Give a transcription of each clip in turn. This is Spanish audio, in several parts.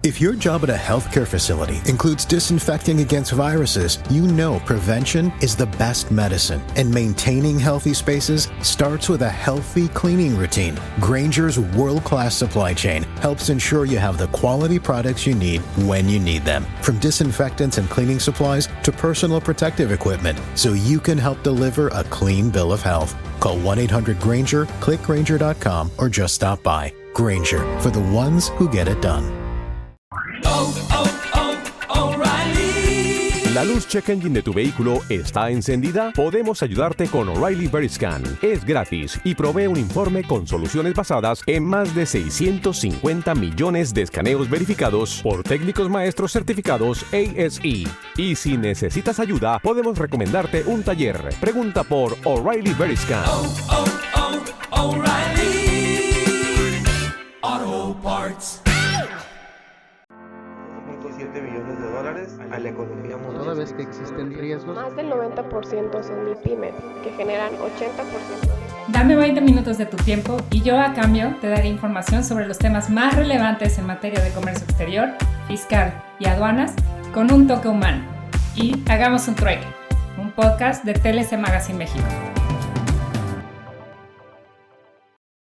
If your job at a healthcare facility includes disinfecting against viruses, you know prevention is the best medicine, and maintaining healthy spaces starts with a healthy cleaning routine. Grainger's world-class supply chain helps ensure you have the quality products you need when you need them, from disinfectants and cleaning supplies to personal protective equipment, so you can help deliver a clean bill of health. Call 1-800-GRAINGER, click Grainger.com, or just stop by. Grainger, for the ones who get it done. O'Reilly. ¿La luz check engine de tu vehículo está encendida? Podemos ayudarte con O'Reilly Veriscan. Es gratis y provee un informe con soluciones basadas en más de 650 millones de escaneos verificados por técnicos maestros certificados ASE. Y si necesitas ayuda, podemos recomendarte un taller. Pregunta por O'Reilly Veriscan. O'Reilly Auto Parts. 7 billones de dólares a la economía mundial. Toda vez que existen riesgos. Más del 90% son MIPYMES, que generan 80%. Dame 20 minutos de tu tiempo y yo a cambio te daré información sobre los temas más relevantes en materia de comercio exterior, fiscal y aduanas con un toque humano. Y hagamos un trueque, un podcast de TLC Magazine México.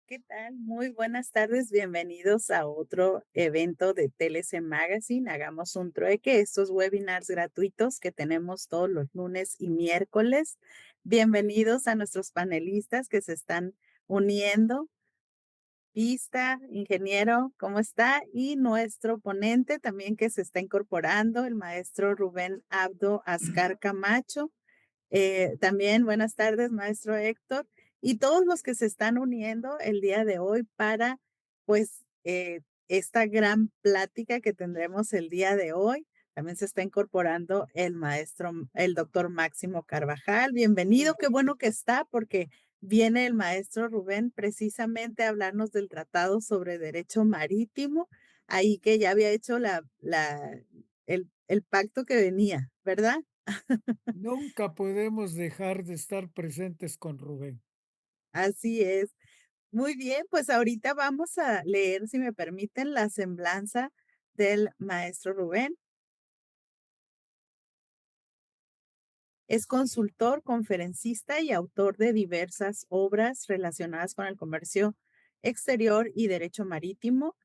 ¿Qué tal? Muy buenas tardes, bienvenidos a otro evento de TLC Magazine. Hagamos un trueque, estos webinars gratuitos que tenemos todos los lunes y miércoles. Bienvenidos a nuestros panelistas que se están uniendo. Pista, ingeniero, ¿cómo está? Y nuestro ponente también que se está incorporando, el maestro Rubén Abdo Ascar Camacho. También buenas tardes, maestro Héctor. Y todos los que se están uniendo el día de hoy para, pues, esta gran plática que tendremos el día de hoy. También se está incorporando el doctor Máximo Carvajal. Bienvenido, qué bueno que está, porque viene el maestro Rubén precisamente a hablarnos del Tratado sobre Derecho Marítimo, ahí que ya había hecho el pacto que venía, ¿verdad? Nunca podemos dejar de estar presentes con Rubén. Así es. Muy bien, pues ahorita vamos a leer, si me permiten, la semblanza del maestro Rubén. Es consultor, conferencista y autor de diversas obras relacionadas con el comercio exterior y derecho marítimo.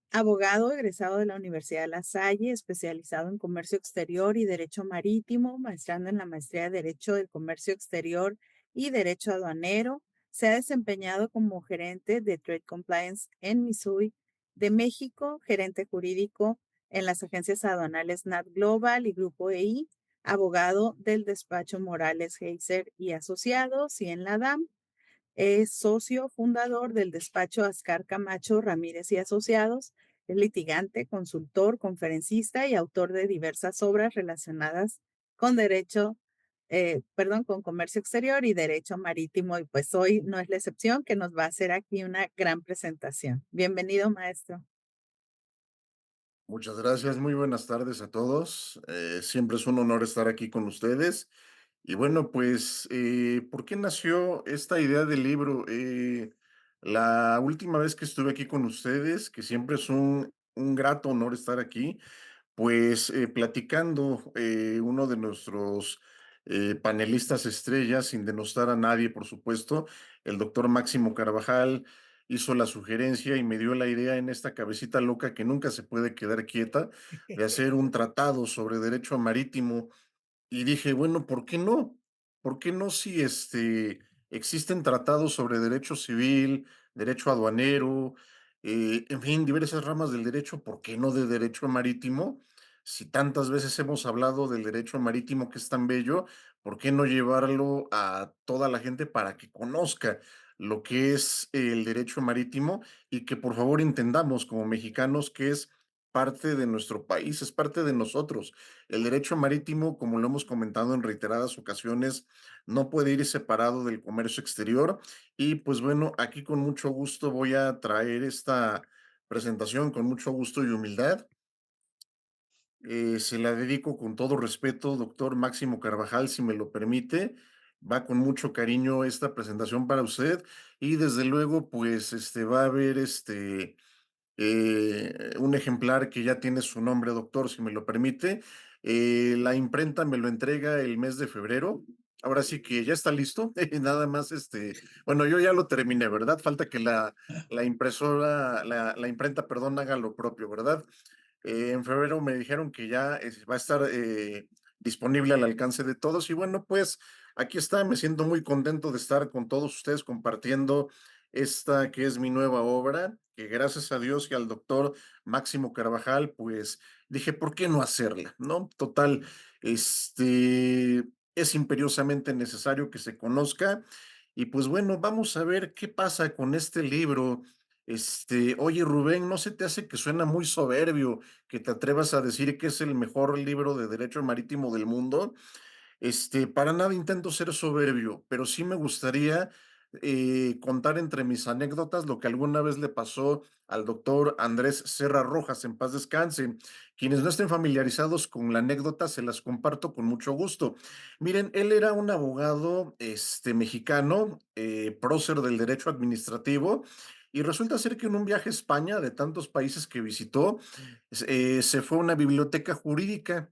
Abogado egresado de la Universidad de La Salle, especializado en comercio exterior y derecho marítimo, maestrando en la maestría de Derecho del Comercio Exterior y Derecho Aduanero. Se ha desempeñado como gerente de Trade Compliance en Missouri de México, gerente jurídico en las agencias aduanales NAT Global y Grupo EI, abogado del despacho Morales Heiser y Asociados y en la DAM. Es socio fundador del despacho Ascar Camacho Ramírez y Asociados. Es litigante, consultor, conferencista y autor de diversas obras relacionadas con con comercio exterior y derecho marítimo. Y pues hoy no es la excepción, que nos va a hacer aquí una gran presentación. Bienvenido, maestro. Muchas gracias, muy buenas tardes a todos. Siempre es un honor estar aquí con ustedes. Y bueno, pues, ¿por qué nació esta idea del libro? La última vez que estuve aquí con ustedes, que siempre es un grato honor estar aquí, pues platicando, uno de nuestros panelistas estrellas, sin denostar a nadie, por supuesto, el doctor Máximo Carvajal hizo la sugerencia y me dio la idea en esta cabecita loca que nunca se puede quedar quieta de hacer un tratado sobre derecho marítimo. Y dije, bueno, ¿por qué no? ¿Por qué no si existen tratados sobre derecho civil, derecho aduanero, en fin, diversas ramas del derecho? ¿Por qué no de derecho marítimo? Si tantas veces hemos hablado del derecho marítimo que es tan bello, ¿por qué no llevarlo a toda la gente para que conozca lo que es el derecho marítimo y que por favor entendamos como mexicanos que es parte de nuestro país, es parte de nosotros? El derecho marítimo, como lo hemos comentado en reiteradas ocasiones, no puede ir separado del comercio exterior. Y pues bueno, aquí con mucho gusto voy a traer esta presentación con mucho gusto y humildad. Se la dedico con todo respeto, doctor Máximo Carvajal, si me lo permite. Va con mucho cariño esta presentación para usted y desde luego, pues, va a haber un ejemplar que ya tiene su nombre, doctor, si me lo permite. La imprenta me lo entrega el mes de febrero. Ahora sí que ya está listo. Nada más, bueno, yo ya lo terminé, ¿verdad? Falta que la impresora, la imprenta, perdón, haga lo propio, ¿verdad? En febrero me dijeron que ya va a estar disponible al alcance de todos y bueno, pues aquí está, me siento muy contento de estar con todos ustedes compartiendo esta que es mi nueva obra, que gracias a Dios y al doctor Máximo Carvajal, pues dije, ¿por qué no hacerla? ¿No? Total, es imperiosamente necesario que se conozca y pues bueno, vamos a ver qué pasa con este libro. Oye, Rubén, ¿no se te hace que suena muy soberbio que te atrevas a decir que es el mejor libro de derecho marítimo del mundo? Para nada intento ser soberbio, pero sí me gustaría contar entre mis anécdotas lo que alguna vez le pasó al doctor Andrés Serra Rojas, en paz descanse. Quienes no estén familiarizados con la anécdota, se las comparto con mucho gusto. Miren, él era un abogado mexicano, prócer del derecho administrativo, y resulta ser que en un viaje a España, de tantos países que visitó, se fue a una biblioteca jurídica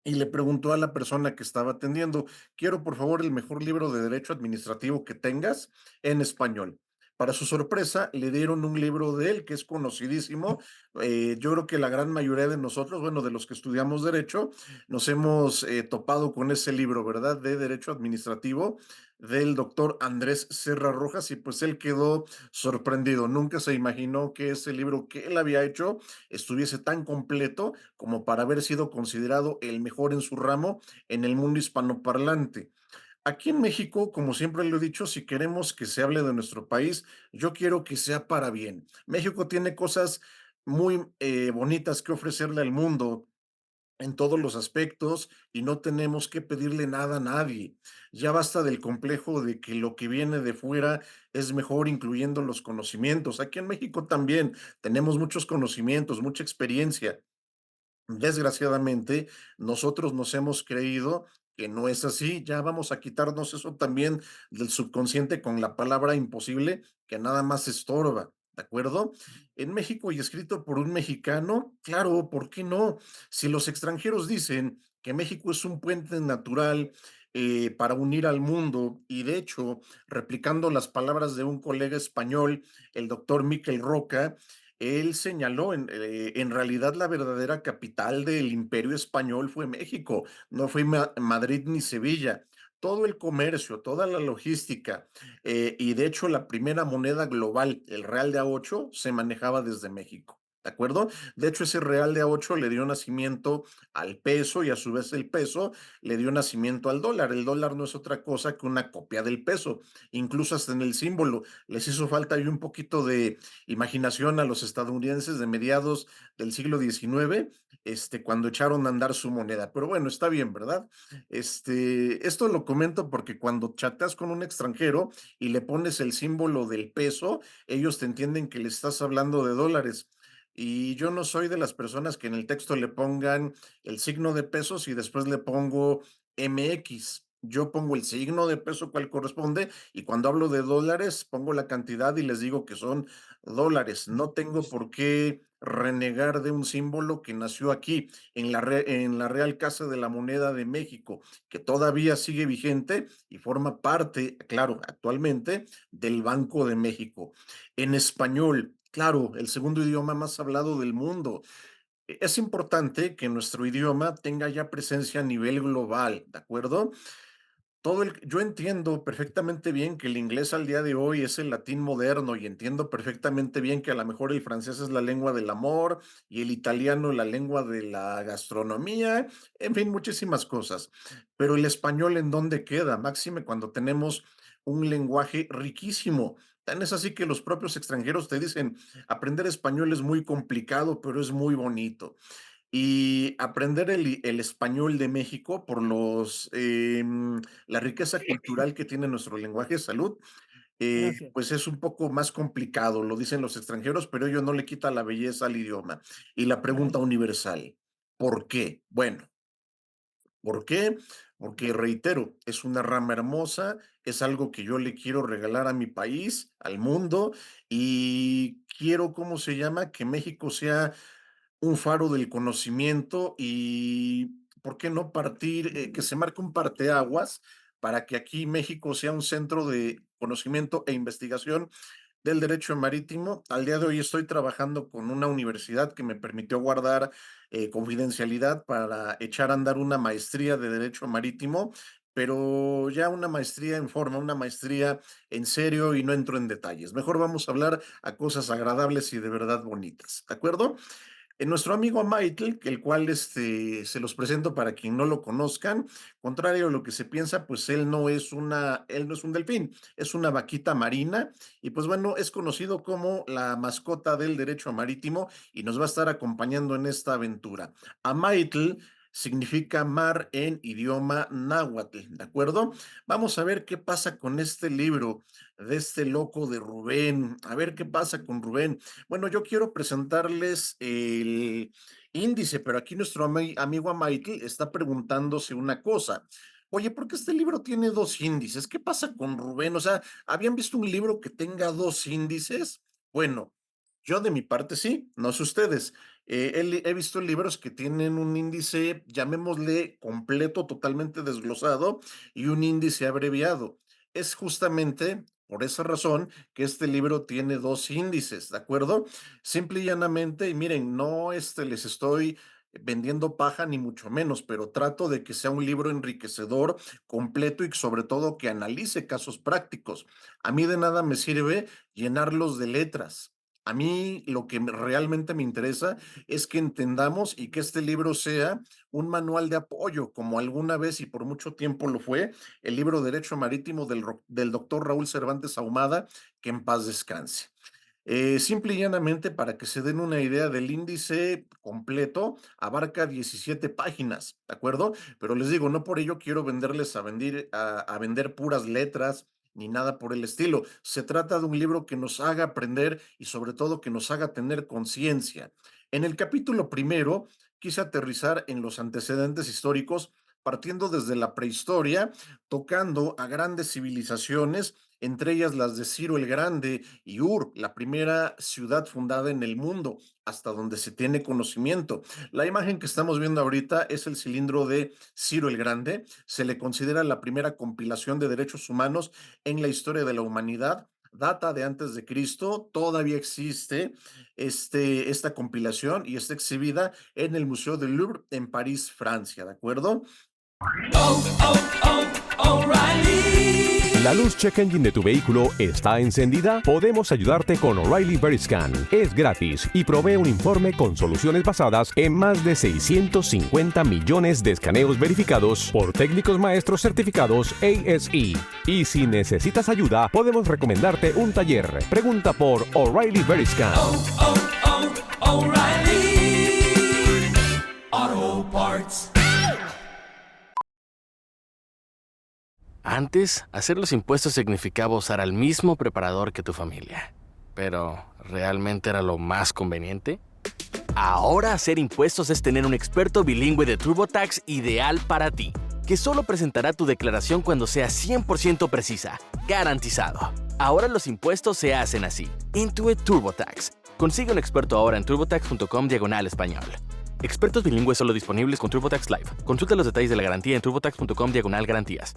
y le preguntó a la persona que estaba atendiendo, quiero por favor el mejor libro de derecho administrativo que tengas en español. Para su sorpresa, le dieron un libro de él que es conocidísimo. Yo creo que la gran mayoría de nosotros, bueno, de los que estudiamos derecho, nos hemos topado con ese libro, ¿verdad? De derecho administrativo del doctor Andrés Serra Rojas y pues él quedó sorprendido. Nunca se imaginó que ese libro que él había hecho estuviese tan completo como para haber sido considerado el mejor en su ramo en el mundo hispanoparlante. Aquí en México, como siempre lo he dicho, si queremos que se hable de nuestro país, yo quiero que sea para bien. México tiene cosas muy bonitas que ofrecerle al mundo en todos los aspectos y no tenemos que pedirle nada a nadie. Ya basta del complejo de que lo que viene de fuera es mejor, incluyendo los conocimientos. Aquí en México también tenemos muchos conocimientos, mucha experiencia. Desgraciadamente, nosotros nos hemos creído que no es así. Ya vamos a quitarnos eso también del subconsciente con la palabra imposible, que nada más estorba, ¿de acuerdo? En México y escrito por un mexicano, claro, ¿por qué no? Si los extranjeros dicen que México es un puente natural para unir al mundo, y de hecho, replicando las palabras de un colega español, el doctor Miquel Roca, él señaló, en realidad la verdadera capital del Imperio Español fue México, no fue Madrid ni Sevilla. Todo el comercio, toda la logística, y de hecho la primera moneda global, el real de A8, se manejaba desde México. ¿De acuerdo? De hecho, ese real de A8 le dio nacimiento al peso y a su vez el peso le dio nacimiento al dólar. El dólar no es otra cosa que una copia del peso, incluso hasta en el símbolo. Les hizo falta ahí un poquito de imaginación a los estadounidenses de mediados del siglo XIX, cuando echaron a andar su moneda. Pero bueno, está bien, ¿verdad? Esto lo comento porque cuando chateas con un extranjero y le pones el símbolo del peso, ellos te entienden que le estás hablando de dólares. Y yo no soy de las personas que en el texto le pongan el signo de pesos y después le pongo MX. Yo pongo el signo de peso cual corresponde y cuando hablo de dólares pongo la cantidad y les digo que son dólares. No tengo por qué renegar de un símbolo que nació aquí, en la Real Casa de la Moneda de México, que todavía sigue vigente y forma parte, claro, actualmente del Banco de México. En español, claro, el segundo idioma más hablado del mundo. Es importante que nuestro idioma tenga ya presencia a nivel global, ¿de acuerdo? Yo entiendo perfectamente bien que el inglés al día de hoy es el latín moderno y entiendo perfectamente bien que a lo mejor el francés es la lengua del amor y el italiano la lengua de la gastronomía, en fin, muchísimas cosas. Pero el español, ¿en dónde queda? Máxime cuando tenemos un lenguaje riquísimo. Tan es así que los propios extranjeros te dicen, aprender español es muy complicado, pero es muy bonito. Y aprender el español de México por la riqueza cultural que tiene nuestro lenguaje de salud, Gracias. pues es un poco más complicado, lo dicen los extranjeros, pero ello no le quita la belleza al idioma. Y la pregunta universal, ¿por qué? Bueno, ¿por qué? porque reitero, es una rama hermosa, es algo que yo le quiero regalar a mi país, al mundo, y quiero, ¿cómo se llama? Que México sea un faro del conocimiento y, ¿por qué no partir, que se marque un parteaguas para que aquí México sea un centro de conocimiento e investigación del derecho marítimo? Al día de hoy estoy trabajando con una universidad que me permitió guardar confidencialidad para echar a andar una maestría de derecho marítimo, pero ya una maestría en forma, una maestría en serio y no entro en detalles. Mejor vamos a hablar a cosas agradables y de verdad bonitas, ¿de acuerdo? Nuestro amigo Michael, que el cual se los presento para quien no lo conozcan, contrario a lo que se piensa, pues él no es un delfín, es una vaquita marina y pues bueno, es conocido como la mascota del derecho marítimo y nos va a estar acompañando en esta aventura. Amaitl significa mar en idioma náhuatl, ¿de acuerdo? Vamos a ver qué pasa con este libro de este loco de Rubén, a ver qué pasa con Rubén. Bueno, yo quiero presentarles el índice, pero aquí nuestro amigo Michael está preguntándose una cosa. Oye, ¿por qué este libro tiene dos índices? ¿Qué pasa con Rubén? O sea, ¿habían visto un libro que tenga dos índices? Bueno, yo de mi parte sí, no sé ustedes. He visto libros que tienen un índice, llamémosle completo, totalmente desglosado, y un índice abreviado. Es justamente por esa razón que este libro tiene dos índices, ¿de acuerdo? Simple y llanamente, y miren, no les estoy vendiendo paja ni mucho menos, pero trato de que sea un libro enriquecedor, completo y sobre todo que analice casos prácticos. A mí de nada me sirve llenarlos de letras. A mí lo que realmente me interesa es que entendamos y que este libro sea un manual de apoyo, como alguna vez y por mucho tiempo lo fue, el libro Derecho Marítimo del doctor Raúl Cervantes Ahumada, que en paz descanse. Simple y llanamente, para que se den una idea del índice completo, abarca 17 páginas, ¿de acuerdo? Pero les digo, no por ello quiero venderles a vender puras letras ni nada por el estilo. Se trata de un libro que nos haga aprender y sobre todo que nos haga tener conciencia. En el capítulo primero, quise aterrizar en los antecedentes históricos, partiendo desde la prehistoria, tocando a grandes civilizaciones, entre ellas las de Ciro el Grande y Ur, la primera ciudad fundada en el mundo, hasta donde se tiene conocimiento. La imagen que estamos viendo ahorita es el cilindro de Ciro el Grande. Se le considera la primera compilación de derechos humanos en la historia de la humanidad. Data de antes de Cristo, todavía existe esta compilación y está exhibida en el Museo del Louvre en París, Francia, ¿de acuerdo? ¿La luz check engine de tu vehículo está encendida? Podemos ayudarte con O'Reilly Veriscan. Es gratis y provee un informe con soluciones basadas en más de 650 millones de escaneos verificados por técnicos maestros certificados ASE. Y si necesitas ayuda, podemos recomendarte un taller. Pregunta por O'Reilly Veriscan. O'Reilly Auto Parts. Antes, hacer los impuestos significaba usar al mismo preparador que tu familia. Pero, ¿realmente era lo más conveniente? Ahora hacer impuestos es tener un experto bilingüe de TurboTax ideal para ti, que solo presentará tu declaración cuando sea 100% precisa, garantizado. Ahora los impuestos se hacen así. Intuit TurboTax. Consigue un experto ahora en turbotax.com/español. Expertos bilingües solo disponibles con TurboTax Live. Consulta los detalles de la garantía en turbotax.com/garantías.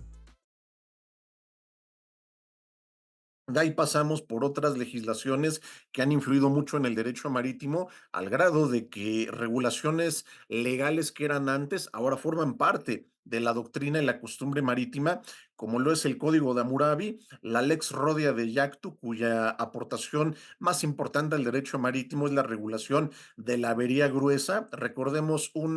De ahí pasamos por otras legislaciones que han influido mucho en el derecho marítimo, al grado de que regulaciones legales que eran antes ahora forman parte de la doctrina y la costumbre marítima, como lo es el Código de Hammurabi, la Lex Rodia de Yactu, cuya aportación más importante al derecho marítimo es la regulación de la avería gruesa. Recordemos un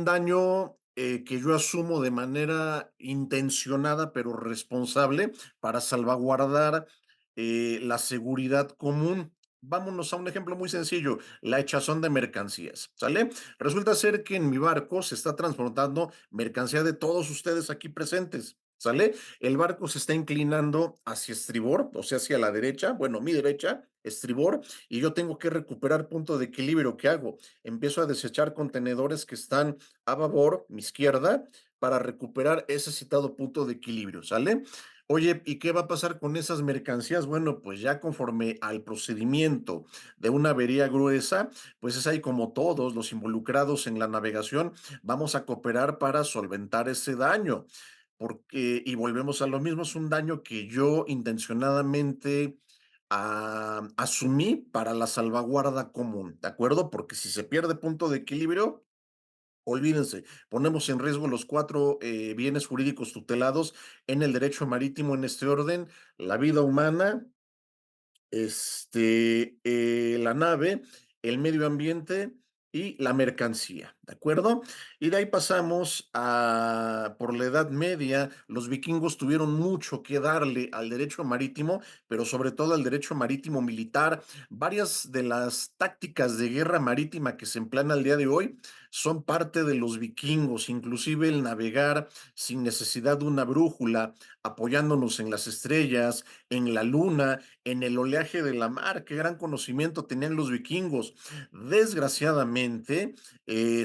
daño que yo asumo de manera intencionada pero responsable para salvaguardar la seguridad común. Vámonos a un ejemplo muy sencillo, la echazón de mercancías, ¿sale? Resulta ser que en mi barco se está transportando mercancía de todos ustedes aquí presentes. ¿Sale? El barco se está inclinando hacia estribor, o sea, hacia la derecha, bueno, mi derecha, estribor, y yo tengo que recuperar punto de equilibrio. ¿Qué hago? Empiezo a desechar contenedores que están a babor, mi izquierda, para recuperar ese citado punto de equilibrio, ¿sale? Oye, ¿y qué va a pasar con esas mercancías? Bueno, pues ya conforme al procedimiento de una avería gruesa, pues es ahí como todos los involucrados en la navegación, vamos a cooperar para solventar ese daño porque, y volvemos a lo mismo, es un daño que yo intencionadamente asumí para la salvaguarda común, ¿de acuerdo? Porque si se pierde punto de equilibrio, olvídense, ponemos en riesgo los cuatro bienes jurídicos tutelados en el derecho marítimo en este orden, la vida humana, la nave, el medio ambiente y la mercancía, ¿de acuerdo? Y de ahí pasamos por la Edad Media, los vikingos tuvieron mucho que darle al derecho marítimo, pero sobre todo al derecho marítimo militar. Varias de las tácticas de guerra marítima que se emplean al día de hoy son parte de los vikingos, inclusive el navegar sin necesidad de una brújula, apoyándonos en las estrellas, en la luna, en el oleaje de la mar. Qué gran conocimiento tenían los vikingos. Desgraciadamente,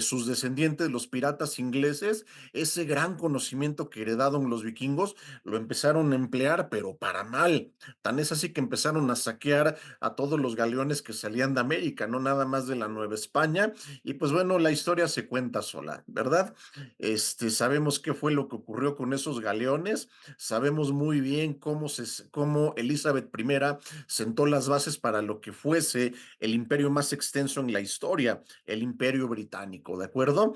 sus descendientes, los piratas ingleses, ese gran conocimiento que heredaron los vikingos, lo empezaron a emplear, pero para mal. Tan es así que empezaron a saquear a todos los galeones que salían de América, no nada más de la Nueva España. Y pues bueno, la historia se cuenta sola, ¿verdad? Sabemos qué fue lo que ocurrió con esos galeones, sabemos muy bien cómo Elizabeth I sentó las bases para lo que fuese el imperio más extenso en la historia, el imperio británico, ¿de acuerdo?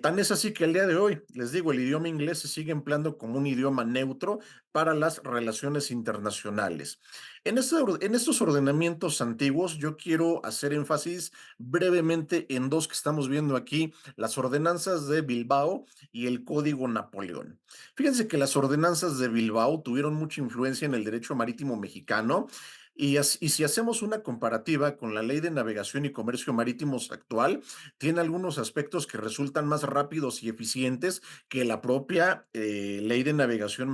Tan es así que al día de hoy, les digo, el idioma inglés se sigue empleando como un idioma neutro para las relaciones internacionales. En estos ordenamientos antiguos, yo quiero hacer énfasis brevemente en dos que estamos viendo aquí, las ordenanzas de Bilbao y el Código Napoleón. Fíjense que las ordenanzas de Bilbao tuvieron mucha influencia en el derecho marítimo mexicano y si hacemos una comparativa con la Ley de Navegación y Comercio Marítimos actual, tiene algunos aspectos que resultan más rápidos y eficientes que la propia Ley de Navegación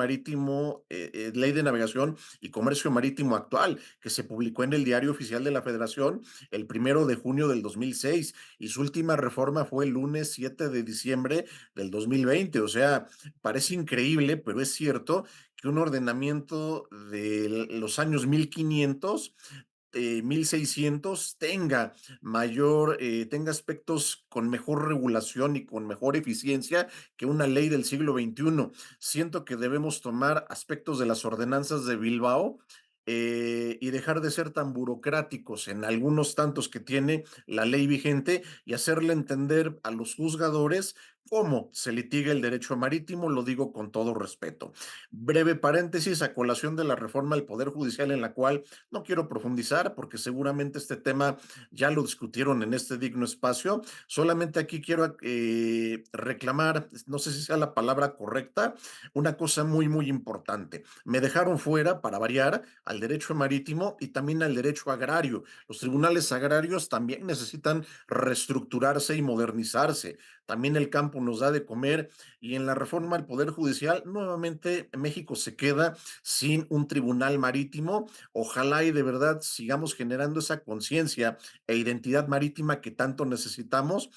y Comercio Marítimo actual, que se publicó en el Diario Oficial de la Federación el 1 de junio del 2006 y su última reforma fue el lunes 7 de diciembre del 2020. O sea, parece increíble, pero es cierto que un ordenamiento de los años 1500 1600 tenga aspectos con mejor regulación y con mejor eficiencia que una ley del siglo XXI. Siento que debemos tomar aspectos de las ordenanzas de Bilbao y dejar de ser tan burocráticos en algunos tantos que tiene la ley vigente y hacerle entender a los juzgadores cómo se litiga el derecho marítimo, lo digo con todo respeto. Breve paréntesis a colación de la reforma al Poder Judicial en la cual no quiero profundizar porque seguramente este tema ya lo discutieron en este digno espacio. Solamente aquí quiero reclamar, no sé si sea la palabra correcta, una cosa muy, muy importante. Me dejaron fuera, para variar, al derecho marítimo y también al derecho agrario. Los tribunales agrarios también necesitan reestructurarse y modernizarse. También el campo nos da de comer y en la reforma al Poder Judicial, nuevamente México se queda sin un tribunal marítimo. Ojalá y de verdad sigamos generando esa conciencia e identidad marítima que tanto necesitamos.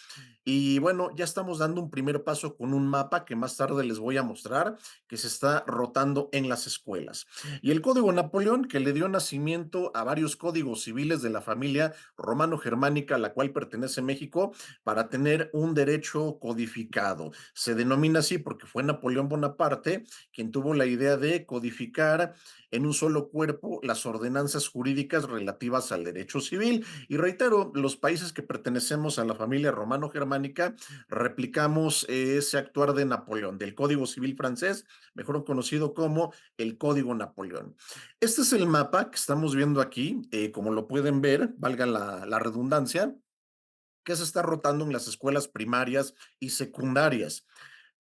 Y bueno, ya estamos dando un primer paso con un mapa que más tarde les voy a mostrar, que se está rotando en las escuelas. Y el Código Napoleón, que le dio nacimiento a varios códigos civiles de la familia romano-germánica a la cual pertenece México, para tener un derecho codificado. Se denomina así porque fue Napoleón Bonaparte quien tuvo la idea de codificar en un solo cuerpo las ordenanzas jurídicas relativas al derecho civil. Y reitero, los países que pertenecemos a la familia romano-germánica replicamos ese actuar de Napoleón, del Código Civil francés, mejor conocido como el Código Napoleón. Este es el mapa que estamos viendo aquí, como lo pueden ver, valga la redundancia, que se está rotando en las escuelas primarias y secundarias.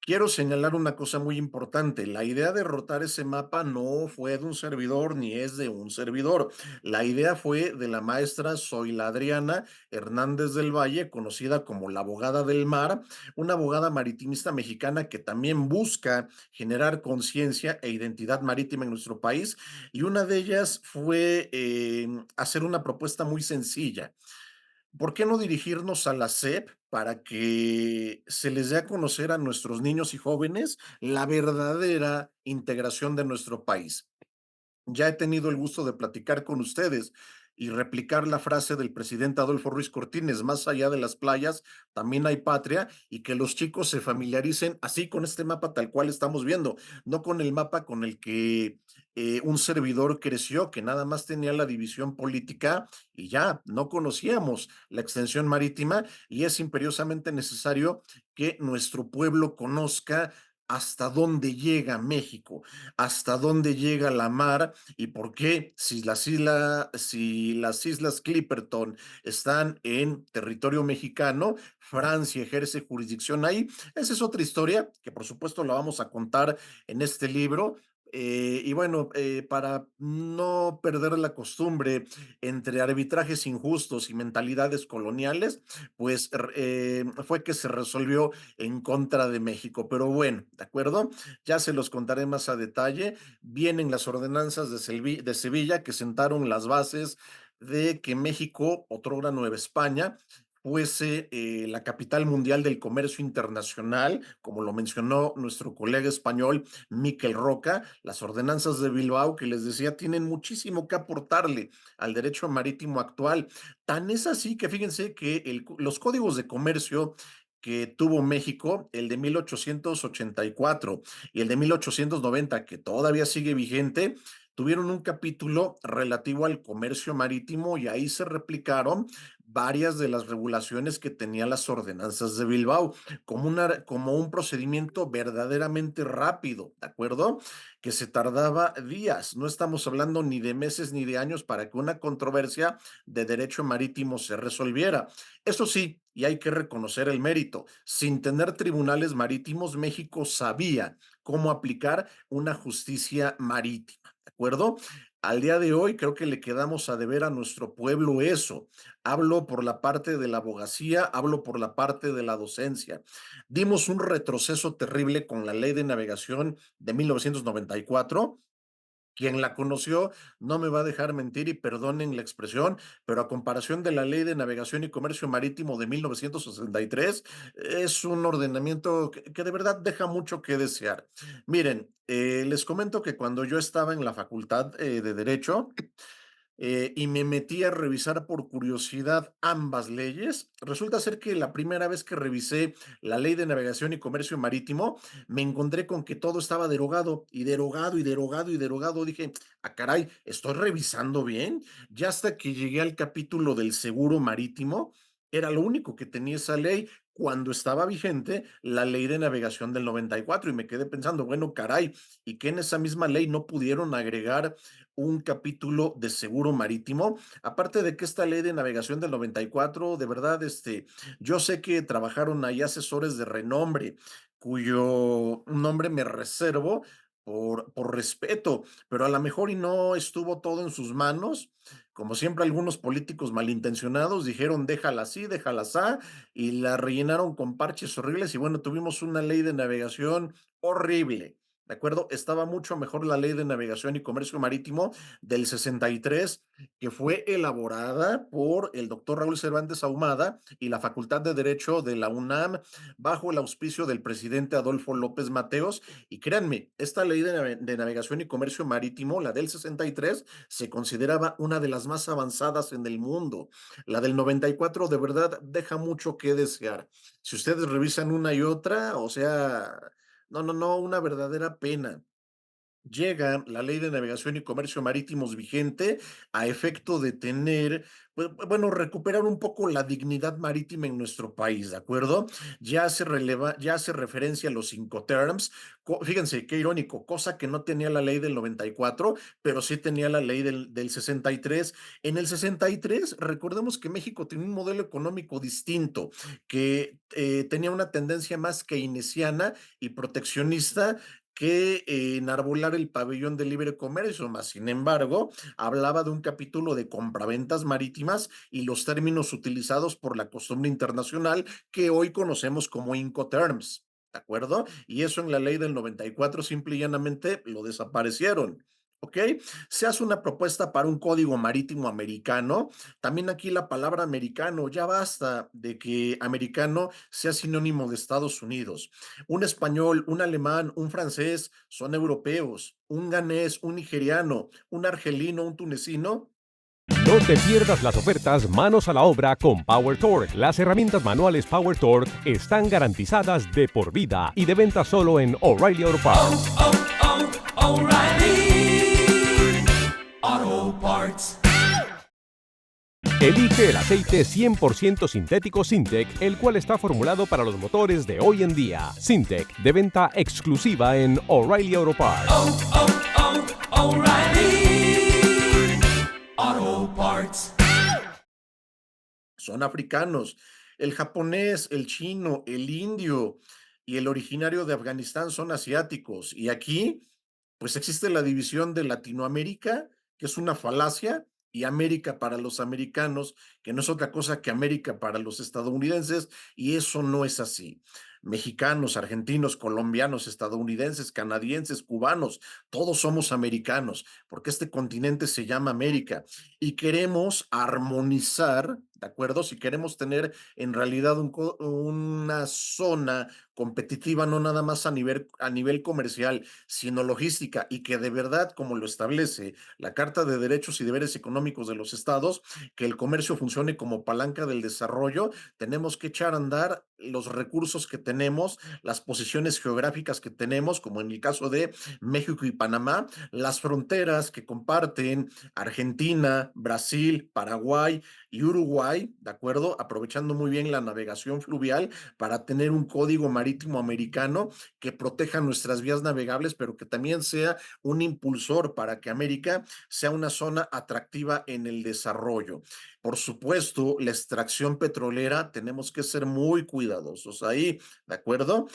Quiero señalar una cosa muy importante. La idea de rotar ese mapa no fue de un servidor ni es de un servidor. La idea fue de la maestra Zoila Adriana Hernández del Valle, conocida como la abogada del mar, una abogada maritimista mexicana que también busca generar conciencia e identidad marítima en nuestro país. Y una de ellas fue hacer una propuesta muy sencilla. ¿Por qué no dirigirnos a la SEP para que se les dé a conocer a nuestros niños y jóvenes la verdadera integración de nuestro país? Ya he tenido el gusto de platicar con ustedes y replicar la frase del presidente Adolfo Ruiz Cortines: más allá de las playas, también hay patria, y que los chicos se familiaricen así con este mapa tal cual estamos viendo, no con el mapa con el que un servidor creció, que nada más tenía la división política y ya, no conocíamos la extensión marítima, y es imperiosamente necesario que nuestro pueblo conozca hasta dónde llega México, hasta dónde llega la mar y por qué si las islas Clipperton están en territorio mexicano, Francia ejerce jurisdicción ahí. Esa es otra historia que por supuesto la vamos a contar en este libro. Y bueno, para no perder la costumbre entre arbitrajes injustos y mentalidades coloniales, pues fue que se resolvió en contra de México. Pero bueno, ¿de acuerdo? Ya se los contaré más a detalle. Vienen las ordenanzas de Sevilla que sentaron las bases de que México, otrora Nueva España, fuese la capital mundial del comercio internacional, como lo mencionó nuestro colega español Miquel Roca. Las ordenanzas de Bilbao, que les decía, tienen muchísimo que aportarle al derecho marítimo actual. Tan es así que fíjense que los códigos de comercio que tuvo México, el de 1884 y el de 1890, que todavía sigue vigente, tuvieron un capítulo relativo al comercio marítimo y ahí se replicaron varias de las regulaciones que tenían las ordenanzas de Bilbao, como un procedimiento verdaderamente rápido, ¿de acuerdo? Que se tardaba días. No estamos hablando ni de meses ni de años para que una controversia de derecho marítimo se resolviera. Eso sí, y hay que reconocer el mérito, sin tener tribunales marítimos, México sabía cómo aplicar una justicia marítima, ¿de acuerdo? Al día de hoy creo que le quedamos a deber a nuestro pueblo eso. Hablo por la parte de la abogacía, hablo por la parte de la docencia. Dimos un retroceso terrible con la Ley de Navegación de 1994. Quien la conoció no me va a dejar mentir y perdonen la expresión, pero a comparación de la Ley de Navegación y Comercio Marítimo de 1963, es un ordenamiento que de verdad deja mucho que desear. Miren, les comento que cuando yo estaba en la Facultad de Derecho, y me metí a revisar por curiosidad ambas leyes. Resulta ser que la primera vez que revisé la Ley de Navegación y Comercio Marítimo, me encontré con que todo estaba derogado y derogado y derogado y derogado. Dije, ah, caray, ¿estoy revisando bien? Ya hasta que llegué al capítulo del seguro marítimo, era lo único que tenía esa ley cuando estaba vigente la Ley de Navegación del 94 y me quedé pensando, bueno, caray, ¿y que en esa misma ley no pudieron agregar un capítulo de seguro marítimo? Aparte de que esta Ley de Navegación del 94, de verdad, yo sé que trabajaron ahí asesores de renombre, cuyo nombre me reservo por respeto, pero a lo mejor y no estuvo todo en sus manos. Como siempre, algunos políticos malintencionados dijeron déjala así, déjala así, y la rellenaron con parches horribles y bueno, tuvimos una ley de navegación horrible. ¿De acuerdo? Estaba mucho mejor la Ley de Navegación y Comercio Marítimo del 63, que fue elaborada por el doctor Raúl Cervantes Ahumada y la Facultad de Derecho de la UNAM bajo el auspicio del presidente Adolfo López Mateos. Y créanme, esta Ley de Navegación y Comercio Marítimo, la del 63, se consideraba una de las más avanzadas en el mundo. La del 94 de verdad deja mucho que desear. Si ustedes revisan una y otra, o sea, no, una verdadera pena. llega la Ley de Navegación y Comercio Marítimos vigente a efecto de tener, bueno, recuperar un poco la dignidad marítima en nuestro país, ¿de acuerdo? Ya hace referencia a los Incoterms. Fíjense, qué irónico, cosa que no tenía la ley del 94, pero sí tenía la ley del 63. En el 63, recordemos que México tenía un modelo económico distinto, que tenía una tendencia más keynesiana y proteccionista que enarbolar el pabellón de libre comercio, más sin embargo, hablaba de un capítulo de compraventas marítimas y los términos utilizados por la costumbre internacional que hoy conocemos como Incoterms, ¿de acuerdo? Y eso en la ley del 94 simple y llanamente lo desaparecieron. ¿Ok? Se hace una propuesta para un código marítimo americano. También aquí la palabra americano, ya basta de que americano sea sinónimo de Estados Unidos. Un español, un alemán, un francés son europeos, un ganés, un nigeriano, un argelino, un tunecino. No te pierdas las ofertas manos a la obra con Power Torque. Las herramientas manuales Power Torque están garantizadas de por vida y de venta solo en O'Reilly Auto Parts. O'Reilly Auto Parts. Elige el aceite 100% sintético Syntec, el cual está formulado para los motores de hoy en día. Syntec, de venta exclusiva en O'Reilly Auto Parts. O'Reilly Auto Parts. Son africanos. El japonés, el chino, el indio y el originario de Afganistán son asiáticos. Y aquí, pues existe la división de Latinoamérica, que es una falacia, y América para los americanos, que no es otra cosa que América para los estadounidenses, y eso no es así. Mexicanos, argentinos, colombianos, estadounidenses, canadienses, cubanos, todos somos americanos, porque este continente se llama América y queremos armonizar, ¿de acuerdo? Si queremos tener en realidad una zona competitiva, no nada más a nivel comercial, sino logística, y que de verdad, como lo establece la Carta de Derechos y Deberes Económicos de los Estados, que el comercio funcione como palanca del desarrollo, tenemos que echar a andar los recursos que tenemos, las posiciones geográficas que tenemos, como en el caso de México y Panamá, las fronteras que comparten Argentina, Brasil, Paraguay y Uruguay, ¿de acuerdo? Aprovechando muy bien la navegación fluvial para tener un código marítimo americano que proteja nuestras vías navegables, pero que también sea un impulsor para que América sea una zona atractiva en el desarrollo. Por supuesto, la extracción petrolera tenemos que ser muy cuidadosos ahí, ¿de acuerdo?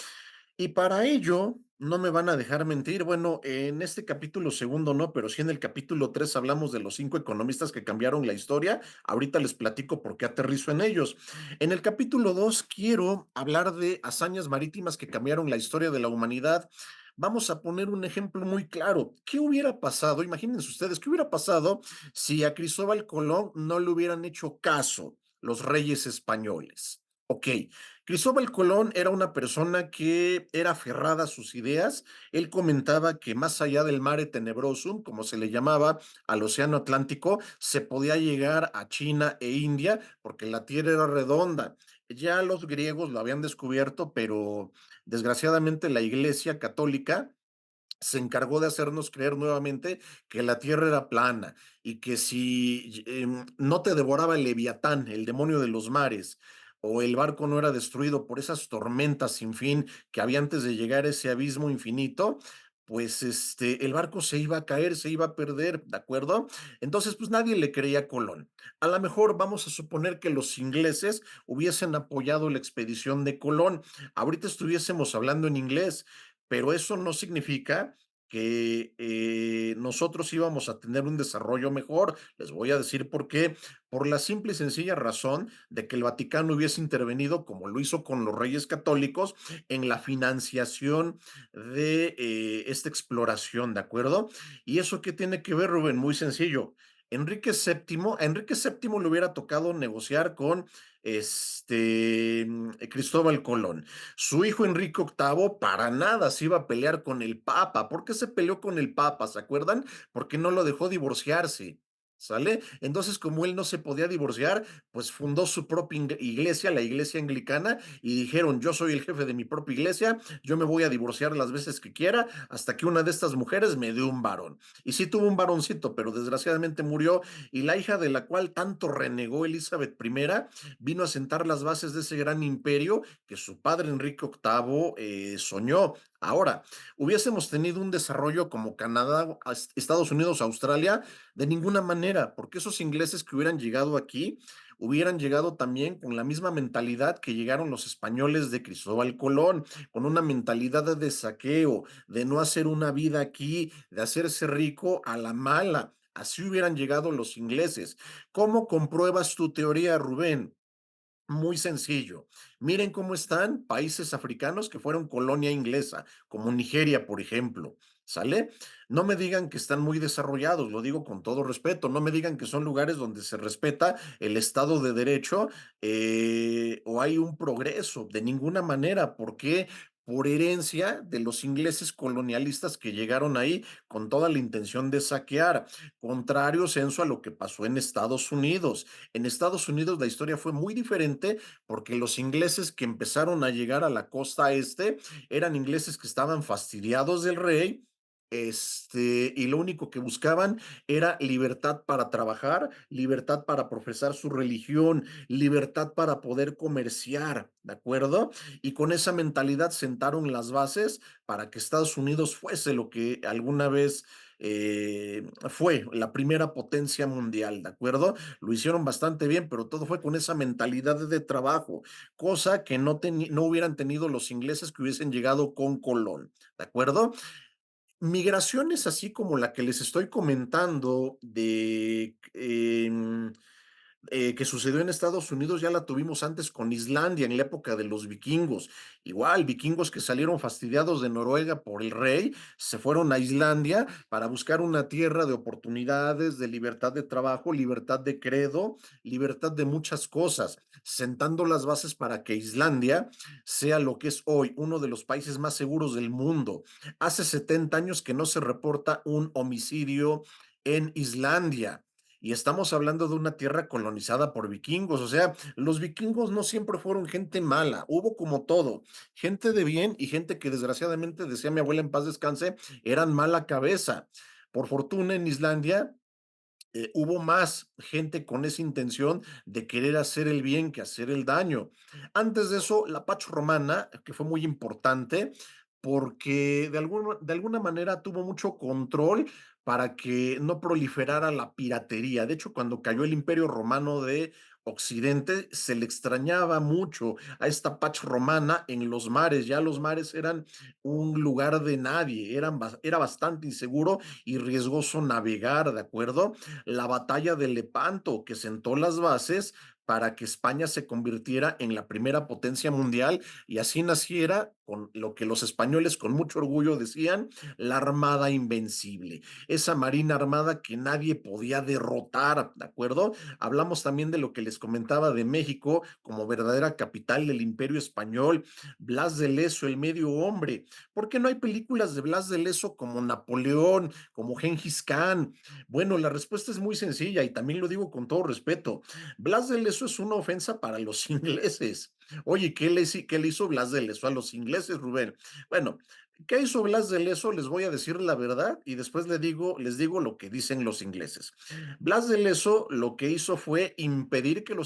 Y para ello, no me van a dejar mentir, bueno, en este capítulo segundo no, pero sí en el capítulo 3 hablamos de los 5 economistas que cambiaron la historia. Ahorita les platico por qué aterrizo en ellos. En el capítulo 2 quiero hablar de hazañas marítimas que cambiaron la historia de la humanidad. Vamos a poner un ejemplo muy claro. ¿Qué hubiera pasado? Imagínense ustedes, ¿qué hubiera pasado si a Cristóbal Colón no le hubieran hecho caso los reyes españoles? Ok, Cristóbal Colón era una persona que era aferrada a sus ideas. Él comentaba que más allá del mare tenebrosum, como se le llamaba al océano Atlántico, se podía llegar a China e India porque la tierra era redonda. Ya los griegos lo habían descubierto, pero desgraciadamente la Iglesia Católica se encargó de hacernos creer nuevamente que la tierra era plana y que si no te devoraba el Leviatán, el demonio de los mares, o el barco no era destruido por esas tormentas sin fin que había antes de llegar a ese abismo infinito, pues el barco se iba a caer, se iba a perder, ¿de acuerdo? Entonces, pues nadie le creía a Colón. A lo mejor vamos a suponer que los ingleses hubiesen apoyado la expedición de Colón. Ahorita estuviésemos hablando en inglés, pero eso no significa que nosotros íbamos a tener un desarrollo mejor. Les voy a decir por qué. Por la simple y sencilla razón de que el Vaticano hubiese intervenido, como lo hizo con los Reyes Católicos, en la financiación de esta exploración, ¿de acuerdo? ¿Y eso qué tiene que ver, Rubén? Muy sencillo. A Enrique VII le hubiera tocado negociar con Cristóbal Colón. Su hijo Enrique VIII para nada se iba a pelear con el Papa. ¿Por qué se peleó con el Papa? ¿Se acuerdan? Porque no lo dejó divorciarse. ¿Sale? Entonces, como él no se podía divorciar, pues fundó su propia iglesia, la iglesia anglicana, y dijeron, yo soy el jefe de mi propia iglesia, yo me voy a divorciar las veces que quiera, hasta que una de estas mujeres me dé un varón. Y sí tuvo un varoncito, pero desgraciadamente murió, y la hija de la cual tanto renegó Elizabeth I, vino a sentar las bases de ese gran imperio que su padre Enrique VIII soñó. Ahora, hubiésemos tenido un desarrollo como Canadá, Estados Unidos, Australia, de ninguna manera, porque esos ingleses que hubieran llegado aquí hubieran llegado también con la misma mentalidad que llegaron los españoles de Cristóbal Colón, con una mentalidad de saqueo, de no hacer una vida aquí, de hacerse rico a la mala. Así hubieran llegado los ingleses. ¿Cómo compruebas tu teoría, Rubén? Muy sencillo. Miren cómo están países africanos que fueron colonia inglesa, como Nigeria, por ejemplo. ¿Sale? No me digan que están muy desarrollados, lo digo con todo respeto. No me digan que son lugares donde se respeta el Estado de Derecho o hay un progreso. De ninguna manera. ¿Por qué? Por herencia de los ingleses colonialistas que llegaron ahí con toda la intención de saquear. Contrario, censo, a lo que pasó en Estados Unidos. En Estados Unidos la historia fue muy diferente porque los ingleses que empezaron a llegar a la costa este eran ingleses que estaban fastidiados del rey. Y lo único que buscaban era libertad para trabajar, libertad para profesar su religión, libertad para poder comerciar, ¿de acuerdo? Y con esa mentalidad sentaron las bases para que Estados Unidos fuese lo que alguna vez fue la primera potencia mundial, ¿de acuerdo? Lo hicieron bastante bien, pero todo fue con esa mentalidad de trabajo, cosa que no hubieran tenido los ingleses que hubiesen llegado con Colón, ¿de acuerdo? Migraciones así como la que les estoy comentando que sucedió en Estados Unidos, ya la tuvimos antes con Islandia en la época de los vikingos. Igual, vikingos que salieron fastidiados de Noruega por el rey, se fueron a Islandia para buscar una tierra de oportunidades, de libertad de trabajo, libertad de credo, libertad de muchas cosas, sentando las bases para que Islandia sea lo que es hoy, uno de los países más seguros del mundo. Hace 70 años que no se reporta un homicidio en Islandia. Y estamos hablando de una tierra colonizada por vikingos, o sea, los vikingos no siempre fueron gente mala, hubo como todo, gente de bien y gente que desgraciadamente, decía mi abuela en paz descanse, eran mala cabeza. Por fortuna en Islandia hubo más gente con esa intención de querer hacer el bien que hacer el daño. Antes de eso, la Pax Romana, que fue muy importante, porque de alguna manera tuvo mucho control para que no proliferara la piratería. De hecho, cuando cayó el Imperio Romano de Occidente, se le extrañaba mucho a esta Pax Romana en los mares. Ya los mares eran un lugar de nadie, era bastante inseguro y riesgoso navegar, ¿de acuerdo? La batalla de Lepanto, que sentó las bases para que España se convirtiera en la primera potencia mundial y así naciera con lo que los españoles con mucho orgullo decían, la Armada Invencible, esa Marina Armada que nadie podía derrotar, ¿de acuerdo? Hablamos también de lo que les comentaba de México como verdadera capital del Imperio Español, Blas de Lezo, el medio hombre. ¿Por qué no hay películas de Blas de Lezo como Napoleón, como Gengis Khan? Bueno, la respuesta es muy sencilla y también lo digo con todo respeto. Blas de Lezo es una ofensa para los ingleses. Oye, qué le hizo Blas de Lezo a los ingleses, Rubén? Bueno, ¿qué hizo Blas de Lezo? Les voy a decir la verdad y después les digo lo que dicen los ingleses. Blas de Lezo lo que hizo fue impedir que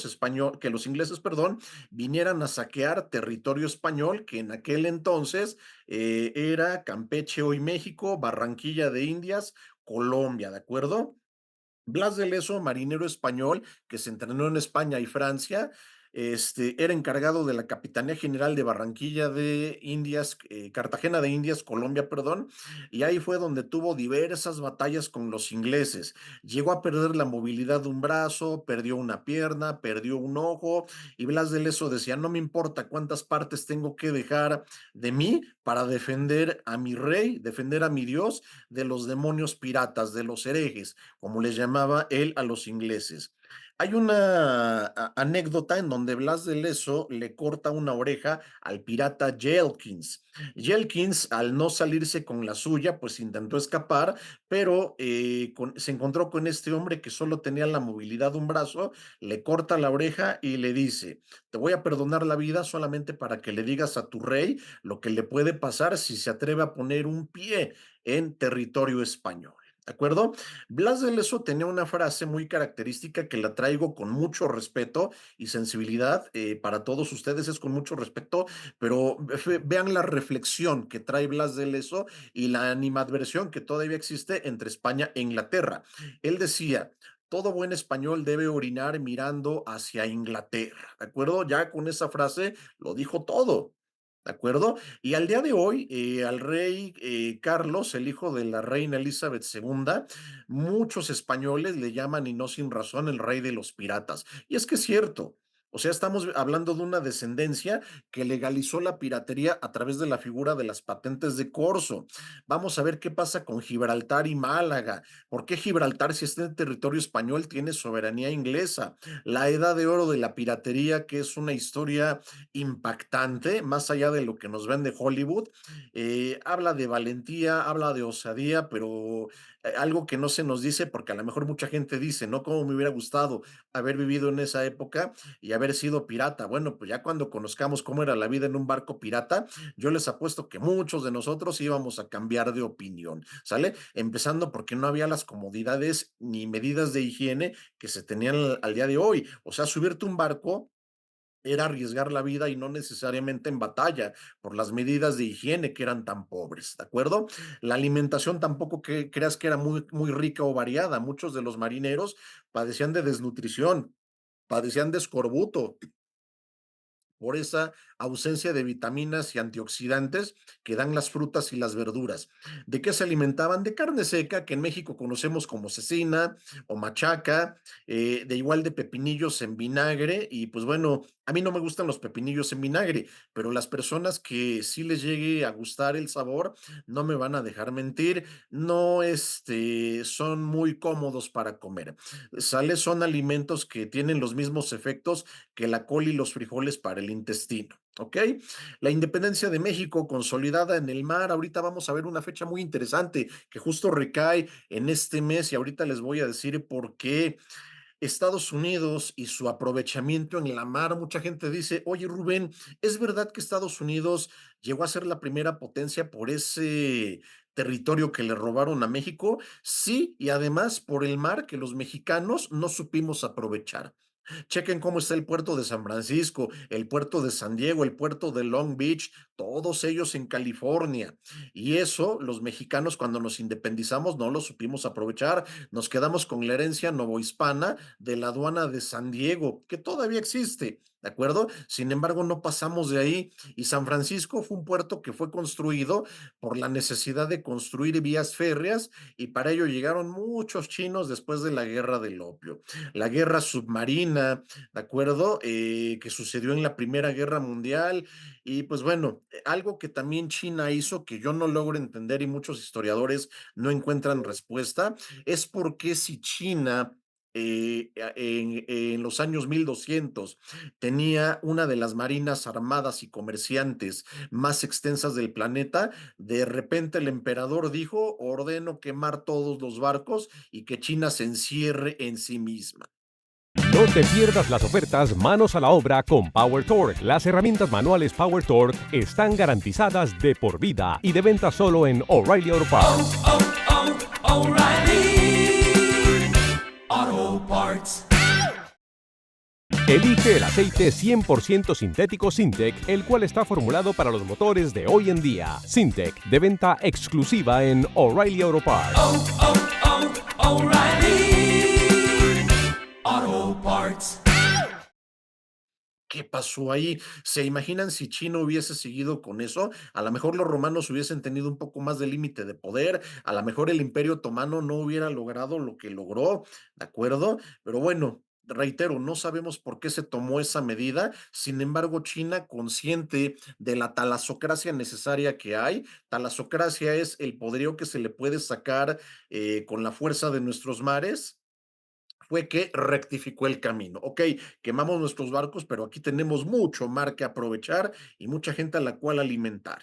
que los ingleses, perdón, vinieran a saquear territorio español, que en aquel entonces era Campeche, hoy México, Barranquilla de Indias, Colombia, ¿de acuerdo? Blas de Lezo, marinero español que se entrenó en España y Francia, era encargado de la Capitanía General de Barranquilla de Indias, Cartagena de Indias, Colombia, perdón, y ahí fue donde tuvo diversas batallas con los ingleses. Llegó a perder la movilidad de un brazo, perdió una pierna, perdió un ojo, y Blas de Lezo decía, no me importa cuántas partes tengo que dejar de mí para defender a mi rey, defender a mi Dios de los demonios piratas, de los herejes, como les llamaba él a los ingleses. Hay una anécdota en donde Blas de Lezo le corta una oreja al pirata Jelkins. Jelkins, al no salirse con la suya, pues intentó escapar, pero se encontró con este hombre que solo tenía la movilidad de un brazo, le corta la oreja y le dice, te voy a perdonar la vida solamente para que le digas a tu rey lo que le puede pasar si se atreve a poner un pie en territorio español. ¿De acuerdo? Blas de Lezo tenía una frase muy característica que la traigo con mucho respeto y sensibilidad para todos ustedes, es con mucho respeto, pero vean la reflexión que trae Blas de Lezo y la animadversión que todavía existe entre España e Inglaterra. Él decía, todo buen español debe orinar mirando hacia Inglaterra, ¿de acuerdo? Ya con esa frase lo dijo todo. ¿De acuerdo? Y al día de hoy, al rey Carlos, el hijo de la reina Elizabeth II, muchos españoles le llaman, y no sin razón, el rey de los piratas. Y es que es cierto. O sea, estamos hablando de una descendencia que legalizó la piratería a través de la figura de las patentes de corso. Vamos a ver qué pasa con Gibraltar y Málaga. ¿Por qué Gibraltar, si está en territorio español, tiene soberanía inglesa? La edad de oro de la piratería, que es una historia impactante, más allá de lo que nos vende Hollywood. Habla de valentía, habla de osadía, pero algo que no se nos dice, porque a lo mejor mucha gente dice, ¿no? Cómo me hubiera gustado haber vivido en esa época y haber sido pirata. Bueno, pues ya cuando conozcamos cómo era la vida en un barco pirata, yo les apuesto que muchos de nosotros íbamos a cambiar de opinión, ¿sale? Empezando porque no había las comodidades ni medidas de higiene que se tenían al día de hoy. O sea, subirte un barco era arriesgar la vida y no necesariamente en batalla por las medidas de higiene que eran tan pobres, ¿de acuerdo? La alimentación tampoco que creas que era muy rica o variada. Muchos de los marineros padecían de desnutrición, padecían de escorbuto por esa ausencia de vitaminas y antioxidantes que dan las frutas y las verduras. ¿De qué se alimentaban? De carne seca, que en México conocemos como cecina o machaca, de igual de pepinillos en vinagre, y pues bueno, a mí no me gustan los pepinillos en vinagre, pero las personas que sí les llegue a gustar el sabor, no me van a dejar mentir, no son muy cómodos para comer. Sale, son alimentos que tienen los mismos efectos que la col y los frijoles para el intestino. ¿Ok? La independencia de México consolidada en el mar. Ahorita vamos a ver una fecha muy interesante que justo recae en este mes y ahorita les voy a decir por qué. Estados Unidos y su aprovechamiento en la mar. Mucha gente dice, oye Rubén, ¿es verdad que Estados Unidos llegó a ser la primera potencia por ese territorio que le robaron a México? Sí, y además por el mar que los mexicanos no supimos aprovechar. Chequen cómo está el puerto de San Francisco, el puerto de San Diego, el puerto de Long Beach, todos ellos en California. Y eso, los mexicanos cuando nos independizamos no lo supimos aprovechar. Nos quedamos con la herencia novohispana de la aduana de San Diego, que todavía existe. ¿De acuerdo? Sin embargo, no pasamos de ahí. Y San Francisco fue un puerto que fue construido por la necesidad de construir vías férreas y para ello llegaron muchos chinos después de la guerra del opio. La guerra submarina, ¿de acuerdo? Que sucedió en la Primera Guerra Mundial. Y pues bueno, algo que también China hizo que yo no logro entender y muchos historiadores no encuentran respuesta, es por qué si China en los años 1200 tenía una de las marinas armadas y comerciantes más extensas del planeta, de repente el emperador dijo, ordeno quemar todos los barcos y que China se encierre en sí misma. No te pierdas las ofertas manos a la obra con Power Torque. Las herramientas manuales Power Torque están garantizadas de por vida y de venta solo en O'Reilly Auto Parts. O'Reilly Auto Parts. Elige el aceite 100% sintético Syntec, el cual está formulado para los motores de hoy en día. Syntec, de venta exclusiva en O'Reilly Auto Parts. O'Reilly Auto Parts. ¿Qué pasó ahí? ¿Se imaginan si China hubiese seguido con eso? A lo mejor los romanos hubiesen tenido un poco más de límite de poder, a lo mejor el Imperio Otomano no hubiera logrado lo que logró, ¿de acuerdo? Pero bueno, reitero, no sabemos por qué se tomó esa medida. Sin embargo, China, consciente de la talasocracia necesaria que hay, talasocracia es el poderío que se le puede sacar con la fuerza de nuestros mares, fue que rectificó el camino. Ok, quemamos nuestros barcos, pero aquí tenemos mucho mar que aprovechar y mucha gente a la cual alimentar.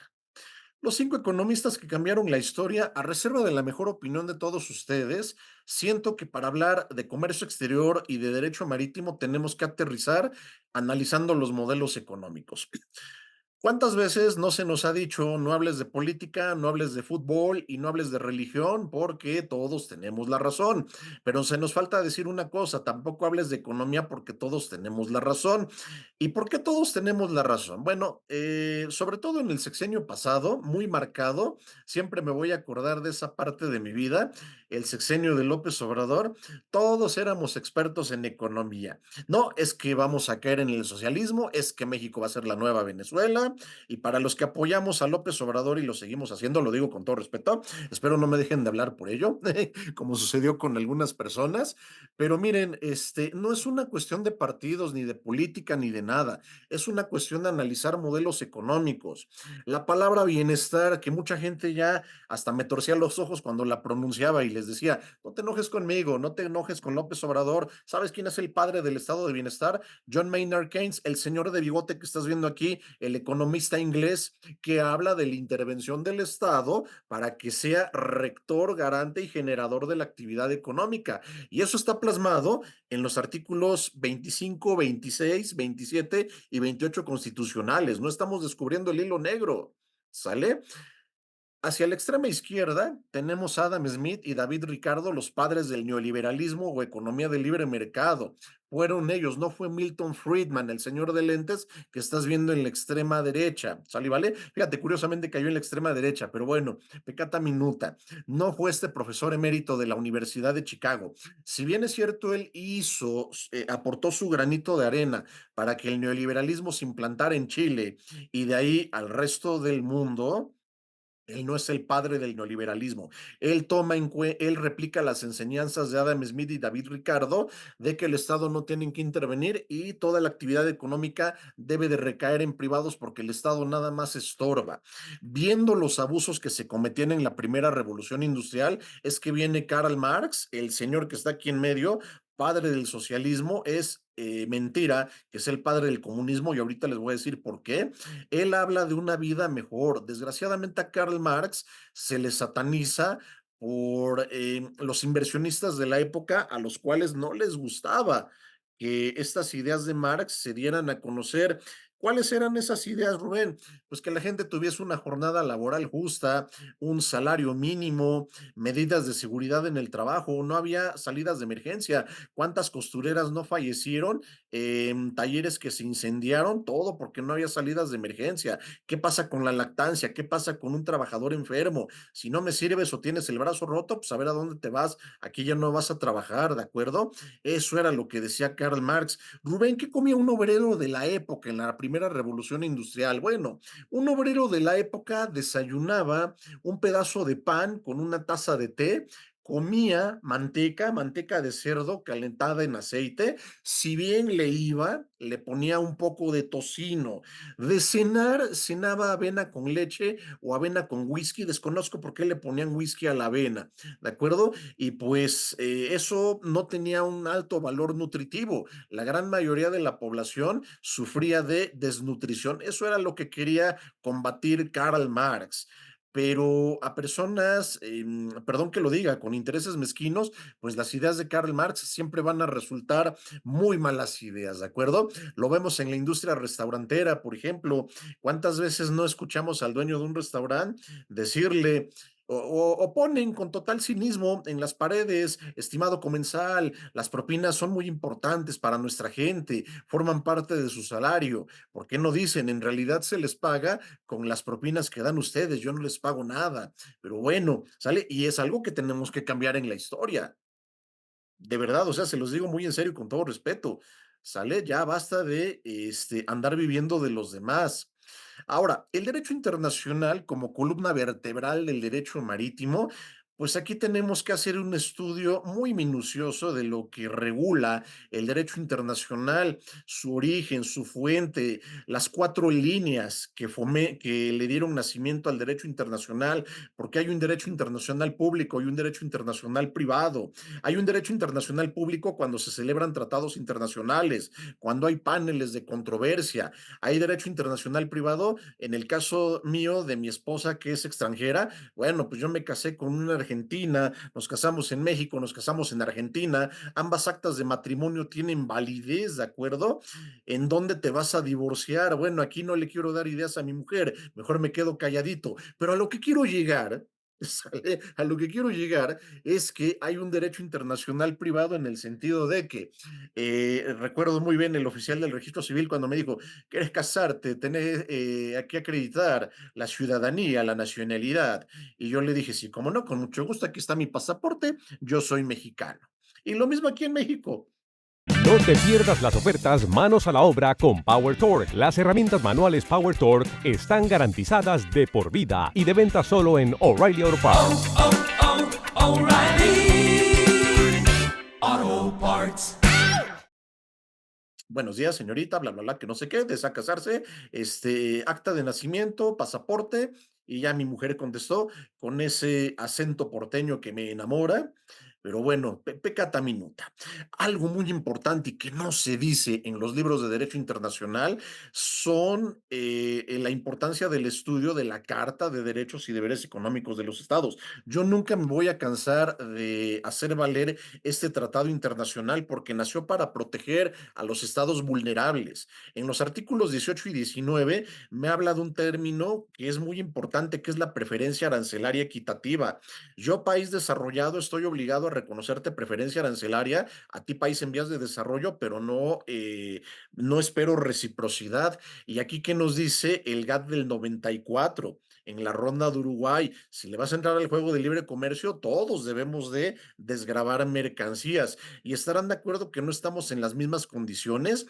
Los 5 economistas que cambiaron la historia, a reserva de la mejor opinión de todos ustedes, siento que para hablar de comercio exterior y de derecho marítimo tenemos que aterrizar analizando los modelos económicos. ¿Cuántas veces no se nos ha dicho no hables de política, no hables de fútbol y no hables de religión porque todos tenemos la razón? Pero se nos falta decir una cosa, tampoco hables de economía porque todos tenemos la razón. ¿Y por qué todos tenemos la razón? Bueno, sobre todo en el sexenio pasado, muy marcado, siempre me voy a acordar de esa parte de mi vida, el sexenio de López Obrador, todos éramos expertos en economía. No, es que vamos a caer en el socialismo, es que México va a ser la nueva Venezuela, y para los que apoyamos a López Obrador y lo seguimos haciendo, lo digo con todo respeto, espero no me dejen de hablar por ello, como sucedió con algunas personas, pero miren, no es una cuestión de partidos, ni de política, ni de nada, es una cuestión de analizar modelos económicos. La palabra bienestar, que mucha gente ya hasta me torcía los ojos cuando la pronunciaba y les decía, no te enojes conmigo, no te enojes con López Obrador, ¿sabes quién es el padre del estado de bienestar? John Maynard Keynes, el señor de bigote que estás viendo aquí, el economista inglés que habla de la intervención del Estado para que sea rector, garante y generador de la actividad económica. Y eso está plasmado en los artículos 25, 26, 27 y 28 constitucionales. No estamos descubriendo el hilo negro. ¿Sale? Hacia la extrema izquierda tenemos a Adam Smith y David Ricardo, los padres del neoliberalismo o economía de libre mercado. Fueron ellos, no fue Milton Friedman, el señor de lentes que estás viendo en la extrema derecha. ¿Sale, vale? Fíjate, curiosamente cayó en la extrema derecha, pero bueno, pecata minuta. No fue este profesor emérito de la Universidad de Chicago. Si bien es cierto, él aportó su granito de arena para que el neoliberalismo se implantara en Chile y de ahí al resto del mundo. Él no es el padre del neoliberalismo. Él replica las enseñanzas de Adam Smith y David Ricardo de que el Estado no tiene que intervenir y toda la actividad económica debe de recaer en privados porque el Estado nada más estorba. Viendo los abusos que se cometían en la primera revolución industrial, es que viene Karl Marx, el señor que está aquí en medio, padre del socialismo, es mentira, que es el padre del comunismo, y ahorita les voy a decir por qué. Él habla de una vida mejor. Desgraciadamente a Karl Marx se le sataniza por los inversionistas de la época a los cuales no les gustaba que estas ideas de Marx se dieran a conocer. ¿Cuáles eran esas ideas, Rubén? Pues que la gente tuviese una jornada laboral justa, un salario mínimo, medidas de seguridad en el trabajo, no había salidas de emergencia. ¿Cuántas costureras no fallecieron? Talleres que se incendiaron, todo porque no había salidas de emergencia. ¿Qué pasa con la lactancia? ¿Qué pasa con un trabajador enfermo? Si no me sirves o tienes el brazo roto, pues a ver a dónde te vas. Aquí ya no vas a trabajar, ¿de acuerdo? Eso era lo que decía Karl Marx. Rubén, ¿qué comía un obrero de la época en la primera revolución industrial? Bueno, un obrero de la época desayunaba un pedazo de pan con una taza de té, comía manteca de cerdo calentada en aceite, si bien le iba, le ponía un poco de tocino. De cenar, cenaba avena con leche o avena con whisky, desconozco por qué le ponían whisky a la avena, ¿de acuerdo? Y pues eso no tenía un alto valor nutritivo. La gran mayoría de la población sufría de desnutrición. Eso era lo que quería combatir Karl Marx. Pero a personas, perdón que lo diga, con intereses mezquinos, pues las ideas de Karl Marx siempre van a resultar muy malas ideas, ¿de acuerdo? Lo vemos en la industria restaurantera, por ejemplo. ¿Cuántas veces no escuchamos al dueño de un restaurante decirle, o ponen con total cinismo en las paredes, estimado comensal, las propinas son muy importantes para nuestra gente, forman parte de su salario? ¿Por qué no dicen, en realidad se les paga con las propinas que dan ustedes, yo no les pago nada? Pero bueno, ¿sale? Y es algo que tenemos que cambiar en la historia. De verdad, o sea, se los digo muy en serio y con todo respeto. ¿Sale? Ya basta de andar viviendo de los demás. Ahora, el derecho internacional como columna vertebral del derecho marítimo, Pues aquí tenemos que hacer un estudio muy minucioso de lo que regula el derecho internacional, su origen, su fuente, las cuatro líneas que le dieron nacimiento al derecho internacional, porque hay un derecho internacional público y un derecho internacional privado. Hay un derecho internacional público cuando se celebran tratados internacionales, cuando hay paneles de controversia. Hay derecho internacional privado, en el caso mío de mi esposa que es extranjera. Bueno, pues yo me casé con una argentina, nos casamos en México, nos casamos en Argentina, ambas actas de matrimonio tienen validez, ¿de acuerdo? ¿En dónde te vas a divorciar? Bueno, aquí no le quiero dar ideas a mi mujer, mejor me quedo calladito, pero a lo que quiero llegar, ¿sale? A lo que quiero llegar es que hay un derecho internacional privado en el sentido de que recuerdo muy bien el oficial del registro civil cuando me dijo, ¿quieres casarte? Tenés que acreditar la ciudadanía, la nacionalidad. Y yo le dije, sí, cómo no, con mucho gusto, aquí está mi pasaporte, yo soy mexicano. Y lo mismo aquí en México. No te pierdas las ofertas manos a la obra con Power Torque. Las herramientas manuales Power Torque están garantizadas de por vida y de venta solo en O'Reilly Auto Parts. O'Reilly Auto Parts. Buenos días, señorita, bla, bla, bla, que no sé qué, desea casarse, acta de nacimiento, pasaporte, y ya mi mujer contestó con ese acento porteño que me enamora. Pero bueno, peccata minuta. Algo muy importante y que no se dice en los libros de derecho internacional son la importancia del estudio de la Carta de Derechos y Deberes Económicos de los Estados. Yo nunca me voy a cansar de hacer valer este tratado internacional porque nació para proteger a los estados vulnerables. En los artículos 18 y 19 me habla de un término que es muy importante, que es la preferencia arancelaria equitativa. Yo, país desarrollado, estoy obligado a reconocerte preferencia arancelaria, a ti, país en vías de desarrollo, pero no espero reciprocidad. Y aquí, ¿qué nos dice el GATT del 94? En la ronda de Uruguay, si le vas a entrar al juego de libre comercio, todos debemos de desgravar mercancías y estarán de acuerdo que no estamos en las mismas condiciones.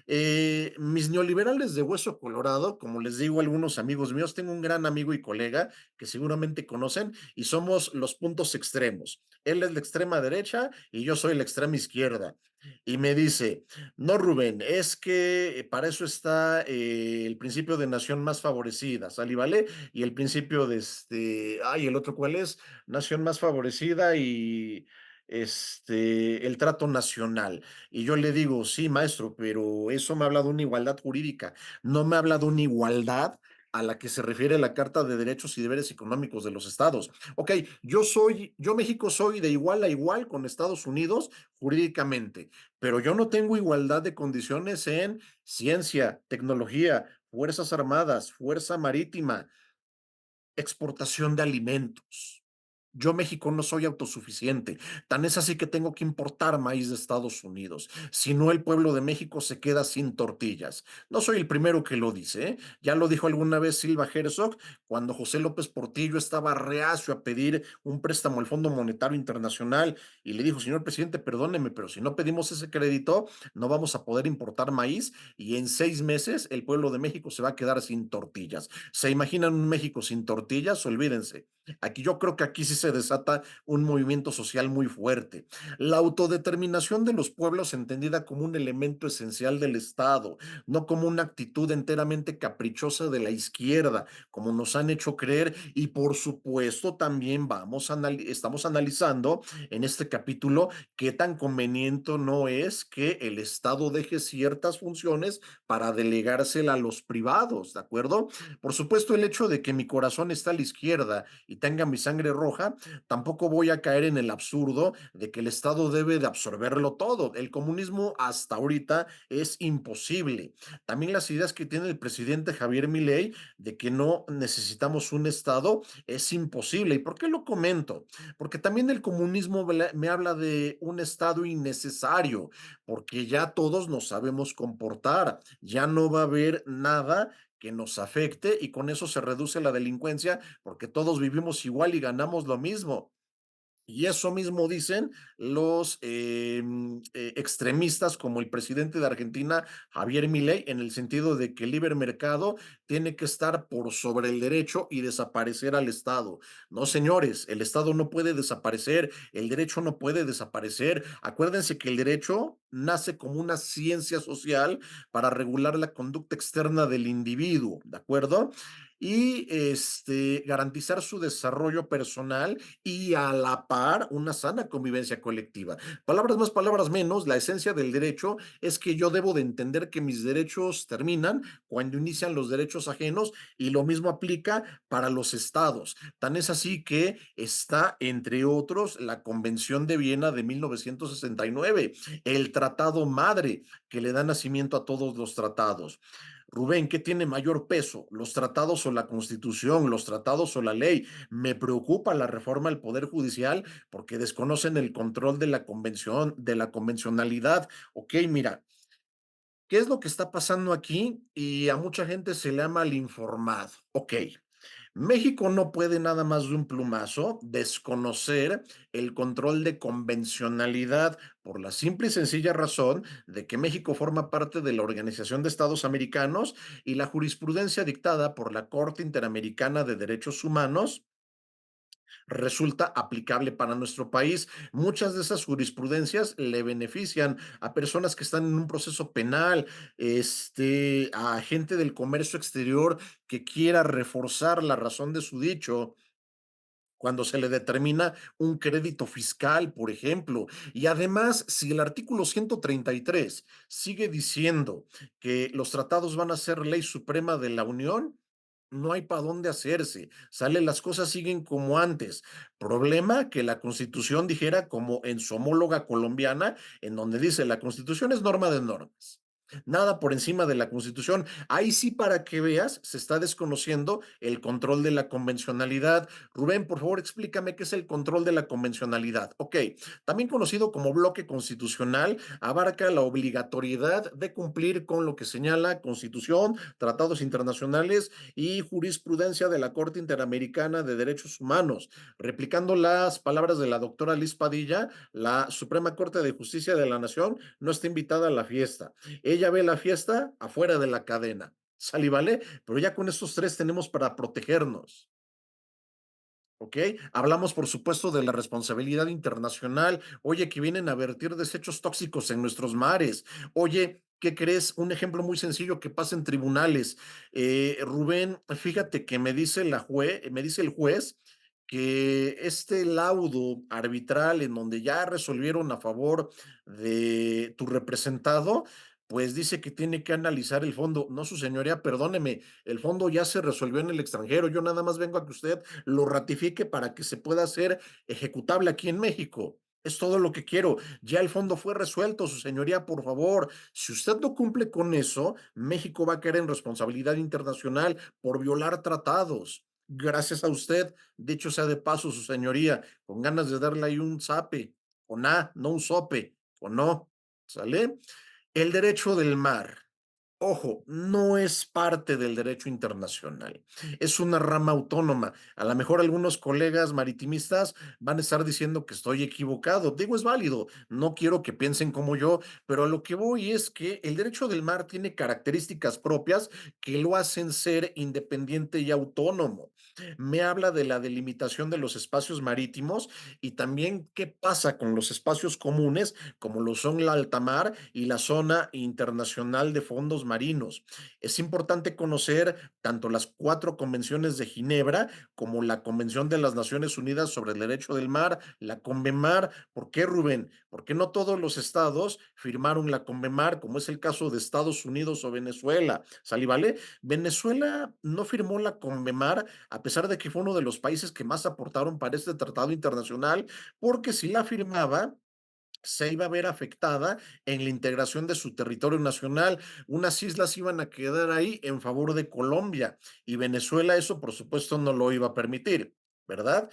Mis neoliberales de hueso colorado, como les digo a algunos amigos míos, tengo un gran amigo y colega que seguramente conocen y somos los puntos extremos. Él es la extrema derecha y yo soy la extrema izquierda. Y me dice, no, Rubén, es que para eso está el principio de nación más favorecida, ¿sale? ¿Vale? Y el principio de el otro, ¿cuál es? Nación más favorecida y el trato nacional. Y yo le digo, sí, maestro, pero eso me habla de una igualdad jurídica, no me habla de una igualdad a la que se refiere la Carta de Derechos y Deberes Económicos de los Estados. Ok, yo México soy de igual a igual con Estados Unidos jurídicamente, pero yo no tengo igualdad de condiciones en ciencia, tecnología, Fuerzas Armadas, Fuerza Marítima, exportación de alimentos. Yo, México, no soy autosuficiente. Tan es así que tengo que importar maíz de Estados Unidos. Si no, el pueblo de México se queda sin tortillas. No soy el primero que lo dice, ¿eh? Ya lo dijo alguna vez Silva Herzog cuando José López Portillo estaba reacio a pedir un préstamo al Fondo Monetario Internacional y le dijo, señor presidente, perdóneme, pero si no pedimos ese crédito, no vamos a poder importar maíz y en 6 meses el pueblo de México se va a quedar sin tortillas. ¿Se imaginan un México sin tortillas? Olvídense. Aquí yo creo que aquí sí se desata un movimiento social muy fuerte. La autodeterminación de los pueblos entendida como un elemento esencial del Estado, no como una actitud enteramente caprichosa de la izquierda, como nos han hecho creer. Y por supuesto también estamos analizando en este capítulo qué tan conveniente no es que el Estado deje ciertas funciones para delegársela a los privados, ¿de acuerdo? Por supuesto, el hecho de que mi corazón está a la izquierda y tenga mi sangre roja, tampoco voy a caer en el absurdo de que el Estado debe de absorberlo todo. El comunismo hasta ahorita es imposible. También las ideas que tiene el presidente Javier Milei de que no necesitamos un Estado es imposible. ¿Y por qué lo comento? Porque también el comunismo me habla de un Estado innecesario, porque ya todos nos sabemos comportar, ya no va a haber nada que nos afecte y con eso se reduce la delincuencia porque todos vivimos igual y ganamos lo mismo. Y eso mismo dicen los extremistas como el presidente de Argentina, Javier Milei, en el sentido de que el libre mercado tiene que estar por sobre el derecho y desaparecer al Estado. No, señores, el Estado no puede desaparecer, el derecho no puede desaparecer. Acuérdense que el derecho nace como una ciencia social para regular la conducta externa del individuo, ¿de acuerdo? Y garantizar su desarrollo personal y a la par una sana convivencia colectiva. Palabras más, palabras menos, la esencia del derecho es que yo debo de entender que mis derechos terminan cuando inician los derechos ajenos y lo mismo aplica para los estados. Tan es así que está, entre otros, la Convención de Viena de 1969, el tratado madre que le da nacimiento a todos los tratados. Rubén, ¿qué tiene mayor peso? ¿Los tratados o la constitución? ¿Los tratados o la ley? Me preocupa la reforma del Poder Judicial porque desconocen el control de la convención, de la convencionalidad. Ok, mira, ¿qué es lo que está pasando aquí? Y a mucha gente se le ha mal informado. Ok, México no puede nada más de un plumazo desconocer el control de convencionalidad por la simple y sencilla razón de que México forma parte de la Organización de Estados Americanos y la jurisprudencia dictada por la Corte Interamericana de Derechos Humanos resulta aplicable para nuestro país. Muchas de esas jurisprudencias le benefician a personas que están en un proceso penal, a gente del comercio exterior que quiera reforzar la razón de su dicho cuando se le determina un crédito fiscal, por ejemplo. Y además, si el artículo 133 sigue diciendo que los tratados van a ser ley suprema de la Unión, no hay para dónde hacerse. Sale, las cosas siguen como antes. Problema que la Constitución dijera como en su homóloga colombiana, en donde dice la Constitución es norma de normas. Nada por encima de la Constitución. Ahí sí, para que veas, se está desconociendo el control de la convencionalidad. Rubén, por favor, explícame qué es el control de la convencionalidad. Ok, también conocido como bloque constitucional, abarca la obligatoriedad de cumplir con lo que señala Constitución, tratados internacionales y jurisprudencia de la Corte Interamericana de Derechos Humanos. Replicando las palabras de la doctora Liz Padilla, la Suprema Corte de Justicia de la Nación no está invitada a la fiesta. Ella ve la fiesta afuera de la cadena. ¿Sale y vale? Pero ya con estos tres tenemos para protegernos. ¿Ok? Hablamos, por supuesto, de la responsabilidad internacional. Oye, que vienen a vertir desechos tóxicos en nuestros mares. Oye, ¿qué crees? Un ejemplo muy sencillo que pasa en tribunales. Rubén, fíjate que me dice el juez que este laudo arbitral en donde ya resolvieron a favor de tu representado, pues dice que tiene que analizar el fondo. No, su señoría, perdóneme, el fondo ya se resolvió en el extranjero. Yo nada más vengo a que usted lo ratifique para que se pueda hacer ejecutable aquí en México. Es todo lo que quiero. Ya el fondo fue resuelto, su señoría, por favor. Si usted no cumple con eso, México va a caer en responsabilidad internacional por violar tratados. Gracias a usted, dicho sea de paso, su señoría, con ganas de darle ahí un zape, o nada, no un sope, o no, ¿sale? El derecho del mar. Ojo, no es parte del derecho internacional, es una rama autónoma. A lo mejor algunos colegas maritimistas van a estar diciendo que estoy equivocado. Digo, es válido, no quiero que piensen como yo, pero a lo que voy es que el derecho del mar tiene características propias que lo hacen ser independiente y autónomo. Me habla de la delimitación de los espacios marítimos y también qué pasa con los espacios comunes, como lo son la alta mar y la zona internacional de fondos marinos. Es importante conocer tanto las 4 convenciones de Ginebra como la Convención de las Naciones Unidas sobre el Derecho del Mar, la CONVEMAR. ¿Por qué, Rubén? Porque no todos los estados firmaron la CONVEMAR, como es el caso de Estados Unidos o Venezuela. ¿Sale, vale? Venezuela no firmó la CONVEMAR a pesar de que fue uno de los países que más aportaron para este tratado internacional, porque si la firmaba, se iba a ver afectada en la integración de su territorio nacional. Unas islas iban a quedar ahí en favor de Colombia y Venezuela eso, por supuesto, no lo iba a permitir, ¿verdad?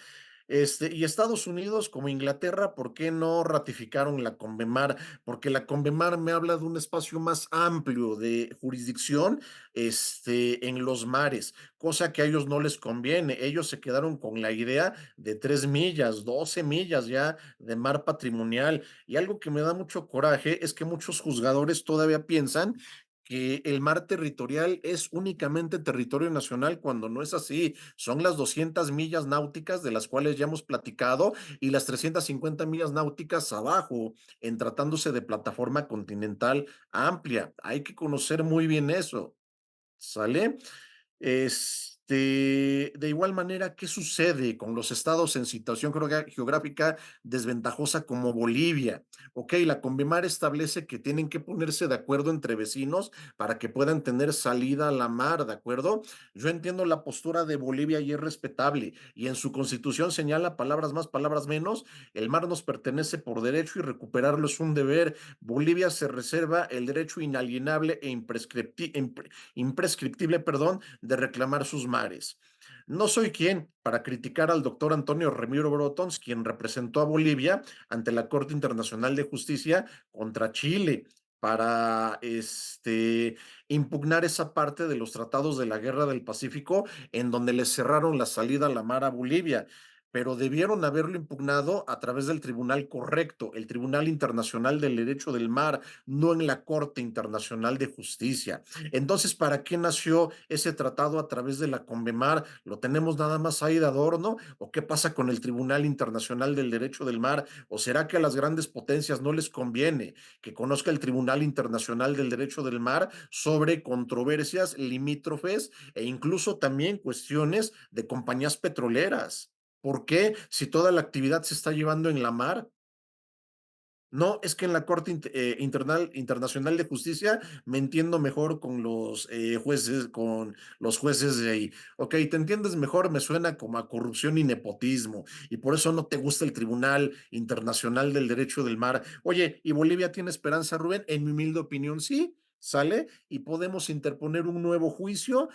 Y Estados Unidos como Inglaterra, ¿por qué no ratificaron la Convemar? Porque la Convemar me habla de un espacio más amplio de jurisdicción, en los mares, cosa que a ellos no les conviene. Ellos se quedaron con la idea de 3 millas, 12 millas ya de mar patrimonial. Y algo que me da mucho coraje es que muchos juzgadores todavía piensan que el mar territorial es únicamente territorio nacional cuando no es así. Son las 200 millas náuticas de las cuales ya hemos platicado y las 350 millas náuticas abajo, en tratándose de plataforma continental amplia. Hay que conocer muy bien eso. ¿Sale? De igual manera, ¿qué sucede con los estados en situación geográfica desventajosa como Bolivia? Ok, la Convemar establece que tienen que ponerse de acuerdo entre vecinos para que puedan tener salida a la mar, ¿de acuerdo? Yo entiendo la postura de Bolivia y es respetable, y en su constitución señala palabras más, palabras menos, el mar nos pertenece por derecho y recuperarlo es un deber. Bolivia se reserva el derecho inalienable e imprescriptible, perdón, de reclamar sus mares. No soy quien para criticar al doctor Antonio Remiro Brotons, quien representó a Bolivia ante la Corte Internacional de Justicia contra Chile para impugnar esa parte de los tratados de la Guerra del Pacífico en donde le cerraron la salida a la mar a Bolivia, pero debieron haberlo impugnado a través del tribunal correcto, el Tribunal Internacional del Derecho del Mar, no en la Corte Internacional de Justicia. Entonces, ¿para qué nació ese tratado a través de la Convemar? ¿Lo tenemos nada más ahí de adorno? ¿O qué pasa con el Tribunal Internacional del Derecho del Mar? ¿O será que a las grandes potencias no les conviene que conozca el Tribunal Internacional del Derecho del Mar sobre controversias limítrofes e incluso también cuestiones de compañías petroleras? ¿Por qué? Si toda la actividad se está llevando en la mar. No, es que en la Corte Internacional de Justicia me entiendo mejor con los jueces, con los jueces de ahí. Ok, te entiendes mejor, me suena como a corrupción y nepotismo, y por eso no te gusta el Tribunal Internacional del Derecho del Mar. Oye, ¿y Bolivia tiene esperanza, Rubén? En mi humilde opinión, sí, sale, y podemos interponer un nuevo juicio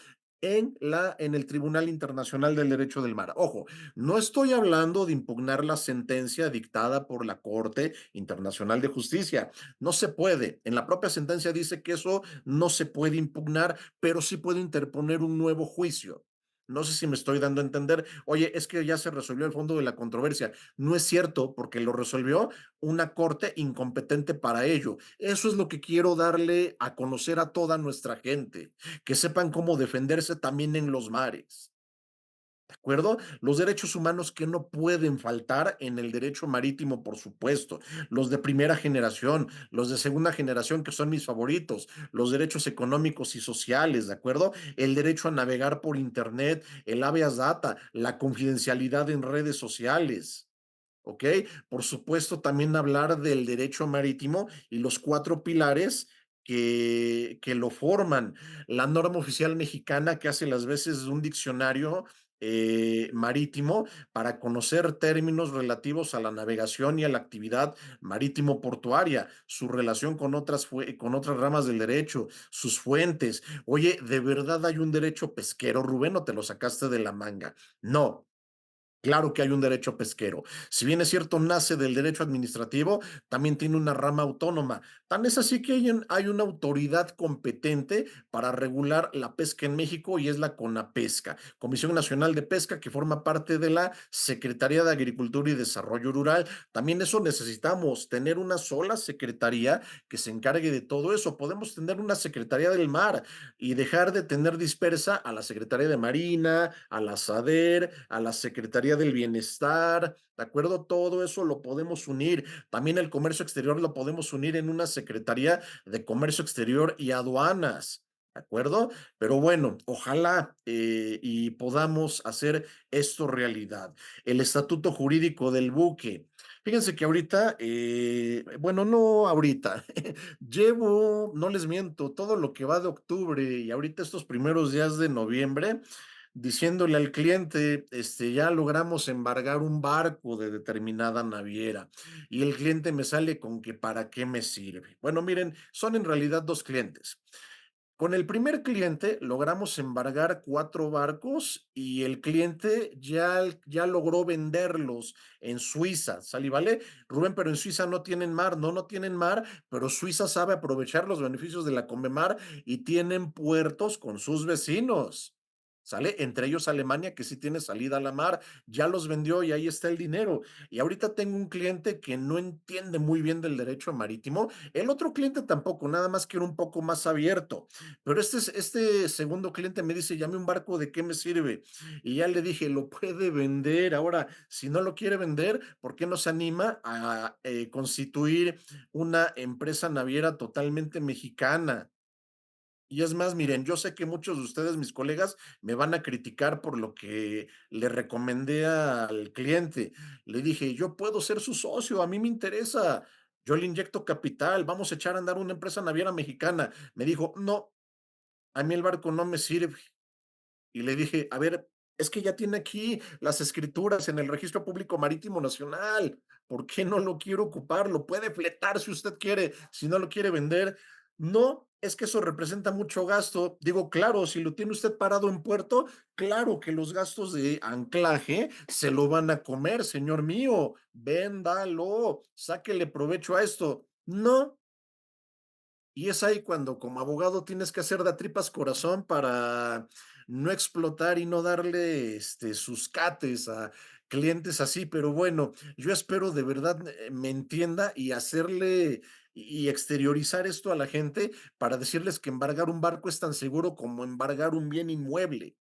en el Tribunal Internacional del Derecho del Mar. Ojo, no estoy hablando de impugnar la sentencia dictada por la Corte Internacional de Justicia. No se puede. En la propia sentencia dice que eso no se puede impugnar, pero sí puede interponer un nuevo juicio. No sé si me estoy dando a entender. Oye, es que ya se resolvió el fondo de la controversia. No es cierto, porque lo resolvió una corte incompetente para ello. Eso es lo que quiero darle a conocer a toda nuestra gente, que sepan cómo defenderse también en los mares. ¿De acuerdo? Los derechos humanos que no pueden faltar en el derecho marítimo, por supuesto. Los de primera generación, los de segunda generación, que son mis favoritos. Los derechos económicos y sociales, ¿de acuerdo? El derecho a navegar por Internet, el habeas data, la confidencialidad en redes sociales. ¿Ok? Por supuesto, también hablar del derecho marítimo y los 4 pilares que lo forman. La norma oficial mexicana que hace las veces de un diccionario marítimo para conocer términos relativos a la navegación y a la actividad marítimo portuaria, su relación con otras ramas del derecho, sus fuentes. Oye, ¿de verdad hay un derecho pesquero, Rubén, o te lo sacaste de la manga? No. Claro que hay un derecho pesquero. Si bien es cierto, nace del derecho administrativo, también tiene una rama autónoma. Tan es así que hay una autoridad competente para regular la pesca en México y es la CONAPESCA, Comisión Nacional de Pesca, que forma parte de la Secretaría de Agricultura y Desarrollo Rural. También eso necesitamos, tener una sola secretaría que se encargue de todo eso. Podemos tener una Secretaría del Mar y dejar de tener dispersa a la Secretaría de Marina, a la SADER, a la Secretaría del Bienestar, ¿de acuerdo? Todo eso lo podemos unir. También el comercio exterior lo podemos unir en una Secretaría de Comercio Exterior y Aduanas. ¿De acuerdo? Pero bueno, ojalá y podamos hacer esto realidad. El estatuto jurídico del buque. Fíjense que ahorita, bueno, no ahorita, llevo, no les miento, todo lo que va de octubre y ahorita estos primeros días de noviembre, diciéndole al cliente, ya logramos embargar un barco de determinada naviera y el cliente me sale con que para qué me sirve. Bueno, miren, son en realidad dos clientes. Con el primer cliente logramos embargar 4 barcos y el cliente ya logró venderlos en Suiza, ¿sale y vale? Rubén, pero en Suiza no tienen mar. No, no tienen mar, pero Suiza sabe aprovechar los beneficios de la Conmemar y tienen puertos con sus vecinos. ¿Sale? Entre ellos Alemania, que sí tiene salida a la mar, ya los vendió y ahí está el dinero. Y ahorita tengo un cliente que no entiende muy bien del derecho marítimo. El otro cliente tampoco, nada más quiere un poco más abierto. Pero este segundo cliente me dice, llame un barco, ¿de qué me sirve? Y ya le dije, lo puede vender. Ahora, si no lo quiere vender, ¿por qué no se anima a constituir una empresa naviera totalmente mexicana? Y es más, miren, yo sé que muchos de ustedes, mis colegas, me van a criticar por lo que le recomendé al cliente. Le dije, yo puedo ser su socio, a mí me interesa. Yo le inyecto capital, vamos a echar a andar una empresa naviera mexicana. Me dijo, no, a mí el barco no me sirve. Y le dije, a ver, es que ya tiene aquí las escrituras en el Registro Público Marítimo Nacional. ¿Por qué no lo quiere ocupar? Lo puede fletar si usted quiere, si no lo quiere vender. No, es que eso representa mucho gasto. Digo, claro, si lo tiene usted parado en puerto, claro que los gastos de anclaje se lo van a comer, señor mío. Véndalo, sáquele provecho a esto. No, y es ahí cuando como abogado tienes que hacer de tripas corazón para no explotar y no darle sus cates a clientes así, pero bueno, yo espero de verdad me entienda y hacerle y exteriorizar esto a la gente para decirles que embargar un barco es tan seguro como embargar un bien inmueble.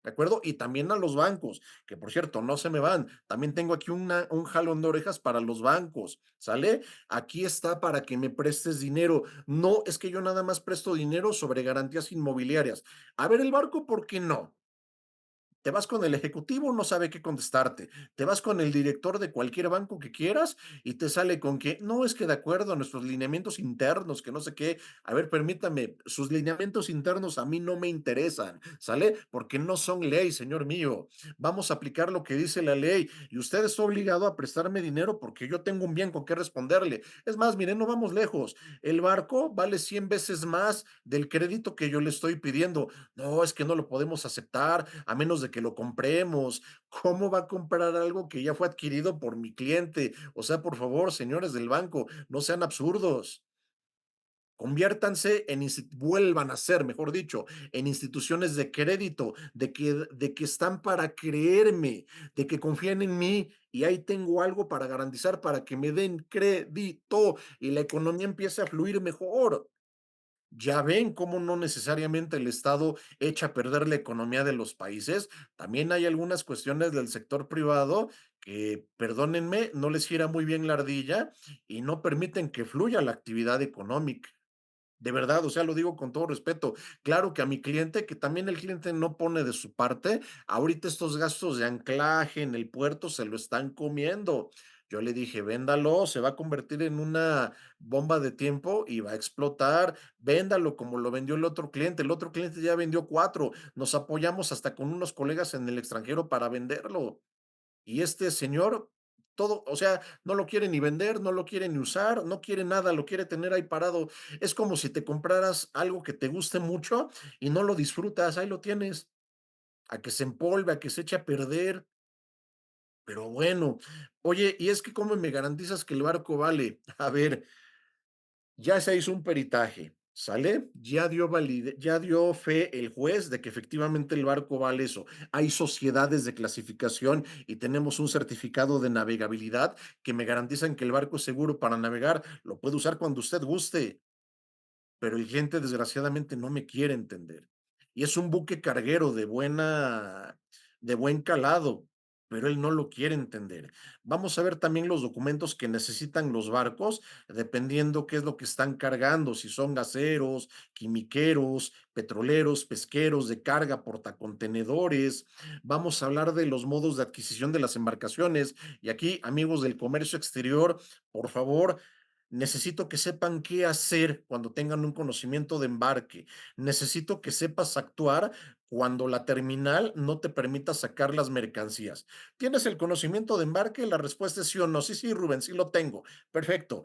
¿De acuerdo? Y también a los bancos, que por cierto, no se me van. También tengo aquí un jalón de orejas para los bancos, ¿sale? Aquí está para que me prestes dinero. No es que yo nada más presto dinero sobre garantías inmobiliarias. A ver, el barco, ¿por qué no? Te vas con el ejecutivo, no sabe qué contestarte. Te vas con el director de cualquier banco que quieras y te sale con que no es que de acuerdo a nuestros lineamientos internos, que no sé qué. A ver, permítame, sus lineamientos internos a mí no me interesan, ¿sale? Porque no son ley, señor mío. Vamos a aplicar lo que dice la ley y usted está obligado a prestarme dinero porque yo tengo un bien con qué responderle. Es más, miren, no vamos lejos. El barco vale 100 veces más del crédito que yo le estoy pidiendo. No, es que no lo podemos aceptar a menos de que lo compremos. ¿Cómo va a comprar algo que ya fue adquirido por mi cliente? O sea, por favor, señores del banco, no sean absurdos. Conviértanse vuelvan a ser, mejor dicho, en instituciones de crédito, de que están para creerme, de que confían en mí y ahí tengo algo para garantizar para que me den crédito y la economía empiece a fluir mejor. Ya ven cómo no necesariamente el Estado echa a perder la economía de los países. También hay algunas cuestiones del sector privado que, perdónenme, no les gira muy bien la ardilla y no permiten que fluya la actividad económica. De verdad, o sea, lo digo con todo respeto. Claro que a mi cliente, que también el cliente no pone de su parte, ahorita estos gastos de anclaje en el puerto se lo están comiendo. Yo le dije, véndalo, se va a convertir en una bomba de tiempo y va a explotar. Véndalo como lo vendió el otro cliente. El otro cliente ya vendió 4. Nos apoyamos hasta con unos colegas en el extranjero para venderlo. Y este señor, todo, o sea, no lo quiere ni vender, no lo quiere ni usar, no quiere nada, lo quiere tener ahí parado. Es como si te compraras algo que te guste mucho y no lo disfrutas, ahí lo tienes, a que se empolve, a que se eche a perder. Pero bueno, oye, y es que ¿cómo me garantizas que el barco vale? A ver, ya se hizo un peritaje, ¿sale? Ya dio fe el juez de que efectivamente el barco vale eso. Hay sociedades de clasificación y tenemos un certificado de navegabilidad que me garantizan que el barco es seguro para navegar. Lo puede usar cuando usted guste, pero el cliente desgraciadamente no me quiere entender. Y es un buque carguero de buen calado, pero él no lo quiere entender. Vamos a ver también los documentos que necesitan los barcos, dependiendo qué es lo que están cargando, si son gaseros, quimiqueros, petroleros, pesqueros, de carga, portacontenedores. Vamos a hablar de los modos de adquisición de las embarcaciones. Y aquí, amigos del comercio exterior, por favor, necesito que sepan qué hacer cuando tengan un conocimiento de embarque. Necesito que sepas actuar cuando la terminal no te permita sacar las mercancías. ¿Tienes el conocimiento de embarque? La respuesta es sí o no. Sí, sí, Rubén, sí lo tengo. Perfecto.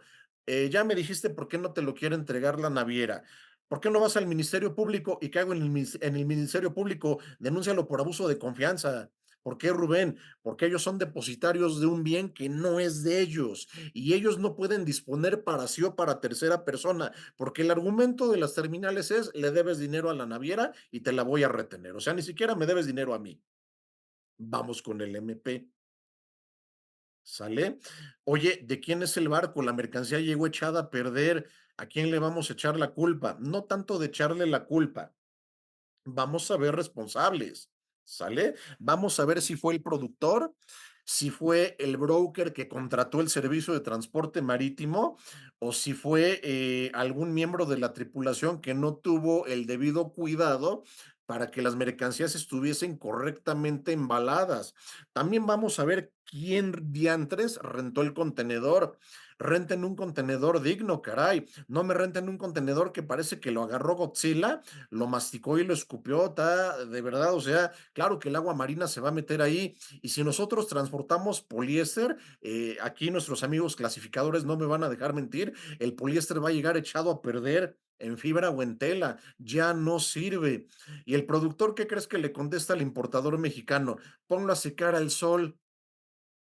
Ya me dijiste por qué no te lo quiere entregar la naviera. ¿Por qué no vas al Ministerio Público y qué hago en el Ministerio Público? Denúncialo por abuso de confianza. ¿Por qué, Rubén? Porque ellos son depositarios de un bien que no es de ellos y ellos no pueden disponer para sí o para tercera persona, porque el argumento de las terminales es, le debes dinero a la naviera y te la voy a retener. O sea, ni siquiera me debes dinero a mí. Vamos con el MP. ¿Sale? Oye, ¿de quién es el barco? La mercancía llegó echada a perder. ¿A quién le vamos a echar la culpa? No tanto de echarle la culpa. Vamos a ver responsables. ¿Sale? Vamos a ver si fue el productor, si fue el broker que contrató el servicio de transporte marítimo o si fue algún miembro de la tripulación que no tuvo el debido cuidado para que las mercancías estuviesen correctamente embaladas. También vamos a ver quién diantres rentó el contenedor. Renten un contenedor digno, caray. No me renten un contenedor que parece que lo agarró Godzilla, lo masticó y lo escupió, de verdad, o sea, claro que el agua marina se va a meter ahí. Y si nosotros transportamos poliéster, aquí nuestros amigos clasificadores no me van a dejar mentir, el poliéster va a llegar echado a perder en fibra o en tela, ya no sirve. Y el productor, ¿qué crees que le contesta al importador mexicano? Ponlo a secar al sol.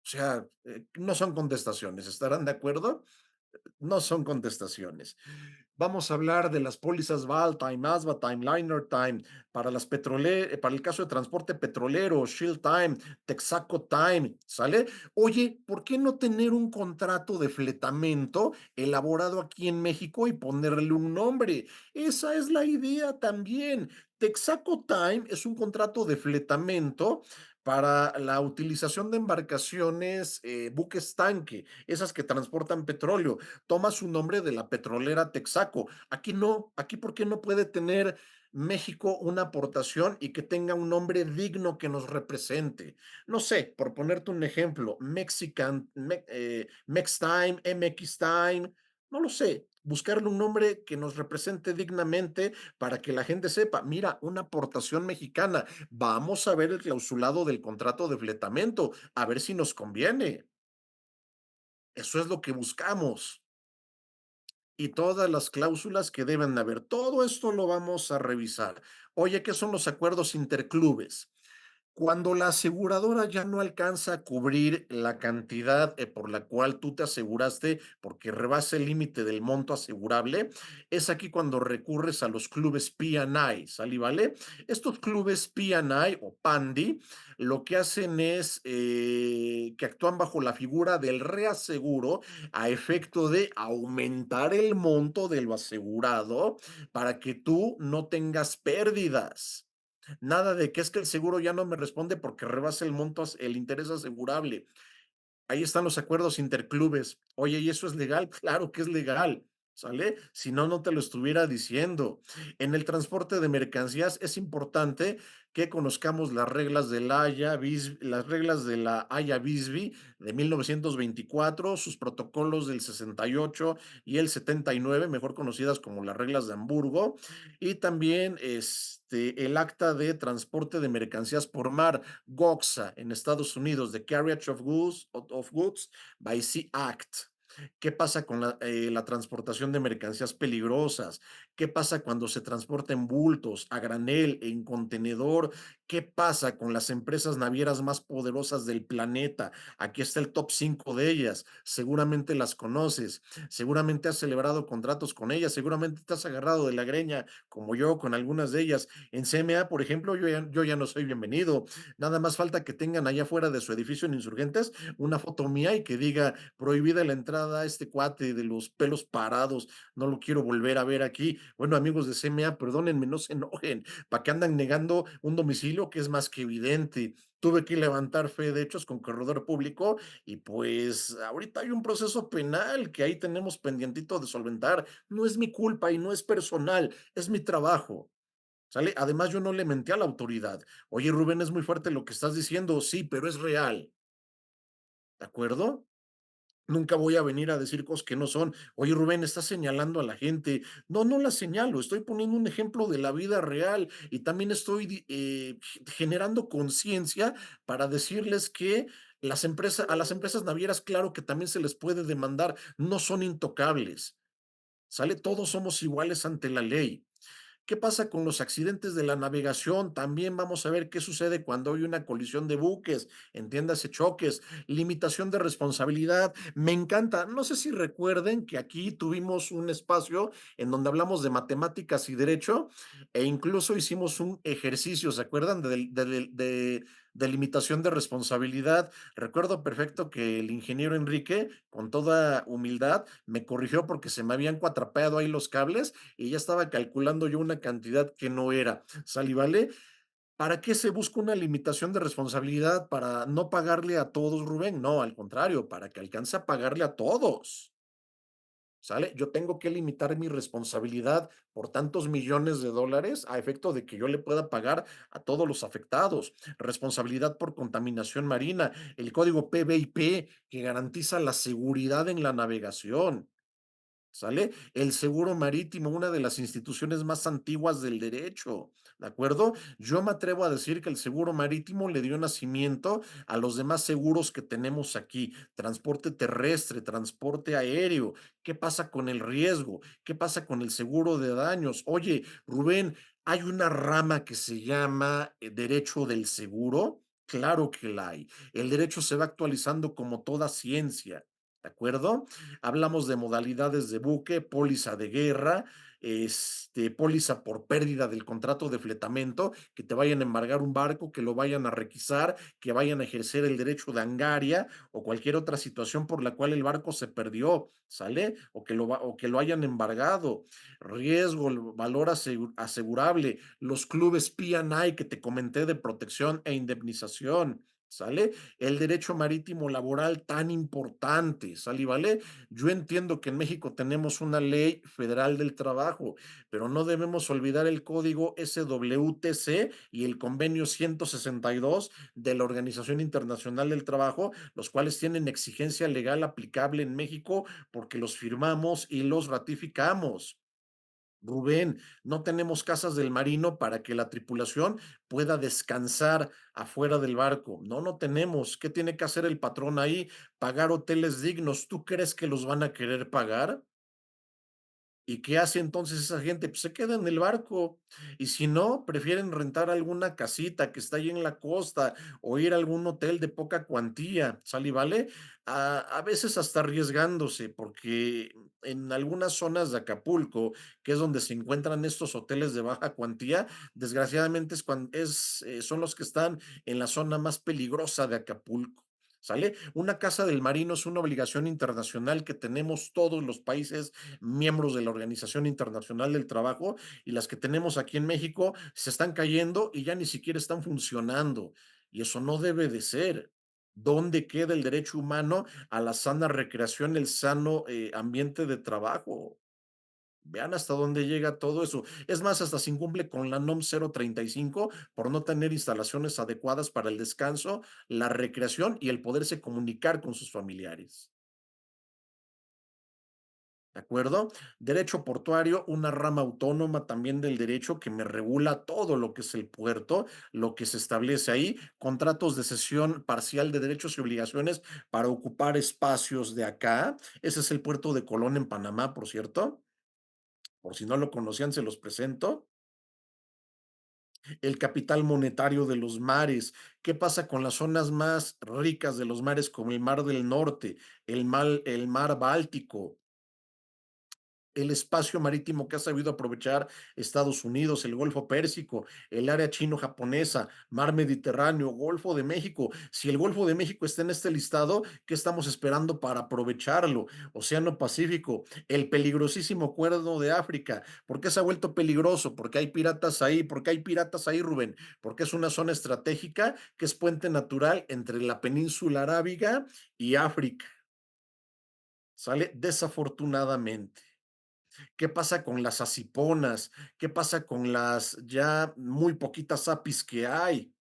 O sea, no son contestaciones, ¿estarán de acuerdo? No son contestaciones. Vamos a hablar de las pólizas VAL, Time ASBA, Time Liner Time, para el caso de transporte petrolero, Shield Time, Texaco Time, ¿sale? Oye, ¿por qué no tener un contrato de fletamento elaborado aquí en México y ponerle un nombre? Esa es la idea también. Texaco Time es un contrato de fletamento para la utilización de embarcaciones, buques tanque, esas que transportan petróleo. Toma su nombre de la petrolera Texaco. Aquí no, aquí ¿por qué no puede tener México una aportación y que tenga un nombre digno que nos represente? No sé, por ponerte un ejemplo, Mex Time, MX Time, no lo sé. Buscarle un nombre que nos represente dignamente para que la gente sepa, mira, una aportación mexicana. Vamos a ver el clausulado del contrato de fletamento, a ver si nos conviene. Eso es lo que buscamos. Y todas las cláusulas que deben de haber. Todo esto lo vamos a revisar. Oye, ¿qué son los acuerdos interclubes? Cuando la aseguradora ya no alcanza a cubrir la cantidad por la cual tú te aseguraste porque rebasa el límite del monto asegurable, es aquí cuando recurres a los clubes P&I, ¿sale? ¿Vale? Estos clubes P&I o PANDI lo que hacen es que actúan bajo la figura del reaseguro a efecto de aumentar el monto de lo asegurado para que tú no tengas pérdidas. Nada de que es que el seguro ya no me responde porque rebasa el monto, el interés asegurable. Ahí están los acuerdos interclubes. Oye, ¿y eso es legal? Claro que es legal, ¿sale? Si no, no te lo estuviera diciendo. En el transporte de mercancías es importante que conozcamos las reglas de la las reglas de la Haya-Visby de 1924, sus protocolos del 68 y el 79, mejor conocidas como las reglas de Hamburgo, y también el acta de transporte de mercancías por mar, GOXA, en Estados Unidos, The Carriage of Goods by Sea Act. ¿Qué pasa con la transportación de mercancías peligrosas? ¿Qué pasa cuando se transporta en bultos, a granel, en contenedor? ¿Qué pasa con las empresas navieras más poderosas del planeta? Aquí está el top 5 de ellas. Seguramente las conoces, seguramente has celebrado contratos con ellas, seguramente te has agarrado de la greña, como yo, con algunas de ellas. En CMA, por ejemplo, yo ya no soy bienvenido. Nada más falta que tengan allá afuera de su edificio en Insurgentes una foto mía y que diga prohibida la entrada a este cuate de los pelos parados, no lo quiero volver a ver aquí. Bueno, amigos de CMA, perdónenme, no se enojen, ¿para qué andan negando un domicilio que es más que evidente? Tuve que levantar fe de hechos con corredor público y pues ahorita hay un proceso penal que ahí tenemos pendientito de solventar. No es mi culpa y no es personal, es mi trabajo. ¿Sale? Además, yo no le mentí a la autoridad. Oye, Rubén, es muy fuerte lo que estás diciendo. Sí, pero es real. ¿De acuerdo? Nunca voy a venir a decir cosas que no son. Oye, Rubén, estás señalando a la gente. No, no la señalo. Estoy poniendo un ejemplo de la vida real y también estoy generando conciencia para decirles que a las empresas navieras, claro que también se les puede demandar. No son intocables. ¿Sale? Todos somos iguales ante la ley. ¿Qué pasa con los accidentes de la navegación? También vamos a ver qué sucede cuando hay una colisión de buques, entiéndase choques, limitación de responsabilidad. Me encanta. No sé si recuerden que aquí tuvimos un espacio en donde hablamos de matemáticas y derecho e incluso hicimos un ejercicio, ¿se acuerdan? De limitación de responsabilidad. Recuerdo perfecto que el ingeniero Enrique, con toda humildad, me corrigió porque se me habían cuatrapeado ahí los cables y ya estaba calculando yo una cantidad que no era. ¿Sale y vale? ¿Para qué se busca una limitación de responsabilidad? ¿Para no pagarle a todos, Rubén? No, al contrario, para que alcance a pagarle a todos. ¿Sale? Yo tengo que limitar mi responsabilidad por tantos millones de dólares a efecto de que yo le pueda pagar a todos los afectados. Responsabilidad por contaminación marina, el código PBIP que garantiza la seguridad en la navegación. ¿Sale? El seguro marítimo, una de las instituciones más antiguas del derecho, ¿de acuerdo? Yo me atrevo a decir que el seguro marítimo le dio nacimiento a los demás seguros que tenemos aquí, transporte terrestre, transporte aéreo. ¿Qué pasa con el riesgo? ¿Qué pasa con el seguro de daños? Oye, Rubén, ¿hay una rama que se llama derecho del seguro? Claro que la hay. El derecho se va actualizando como toda ciencia. ¿De acuerdo? Hablamos de modalidades de buque, póliza de guerra, póliza por pérdida del contrato de fletamento, que te vayan a embargar un barco, que lo vayan a requisar, que vayan a ejercer el derecho de angaria o cualquier otra situación por la cual el barco se perdió, ¿sale? O que lo hayan embargado. Riesgo, el valor asegurable, los clubes P&I que te comenté de protección e indemnización. ¿Sale? El derecho marítimo laboral tan importante, ¿sale y vale? Yo entiendo que en México tenemos una ley federal del trabajo, pero no debemos olvidar el código SWTC y el convenio 162 de la Organización Internacional del Trabajo, los cuales tienen exigencia legal aplicable en México porque los firmamos y los ratificamos. Rubén, no tenemos casas del marino para que la tripulación pueda descansar afuera del barco. No, no tenemos. ¿Qué tiene que hacer el patrón ahí? Pagar hoteles dignos. ¿Tú crees que los van a querer pagar? ¿Y qué hace entonces esa gente? Pues se queda en el barco. Y si no, prefieren rentar alguna casita que está ahí en la costa o ir a algún hotel de poca cuantía, ¿sale y vale? A veces hasta arriesgándose, porque en algunas zonas de Acapulco, que es donde se encuentran estos hoteles de baja cuantía, desgraciadamente son los que están en la zona más peligrosa de Acapulco. ¿Sale? Una casa del marino es una obligación internacional que tenemos todos los países miembros de la Organización Internacional del Trabajo y las que tenemos aquí en México se están cayendo y ya ni siquiera están funcionando. Y eso no debe de ser. ¿Dónde queda el derecho humano a la sana recreación, el sano ambiente de trabajo? Vean hasta dónde llega todo eso. Es más, hasta se incumple con la NOM 035 por no tener instalaciones adecuadas para el descanso, la recreación y el poderse comunicar con sus familiares. ¿De acuerdo? Derecho portuario, una rama autónoma también del derecho que me regula todo lo que es el puerto, lo que se establece ahí, contratos de cesión parcial de derechos y obligaciones para ocupar espacios de acá. Ese es el puerto de Colón en Panamá, por cierto. Por si no lo conocían, se los presento. El capital monetario de los mares. ¿Qué pasa con las zonas más ricas de los mares como el Mar del Norte, el mar Báltico? El espacio marítimo que ha sabido aprovechar Estados Unidos, el Golfo Pérsico, el área chino-japonesa, Mar Mediterráneo, Golfo de México. Si el Golfo de México está en este listado, ¿qué estamos esperando para aprovecharlo? Océano Pacífico, el peligrosísimo Cuerno de África. ¿Por qué se ha vuelto peligroso? Porque hay piratas ahí. ¿Por qué hay piratas ahí, Rubén? Porque es una zona estratégica que es puente natural entre la península arábiga y África. Sale desafortunadamente. ¿Qué pasa con las asiponas? ¿Qué pasa con las ya muy poquitas apis que hay?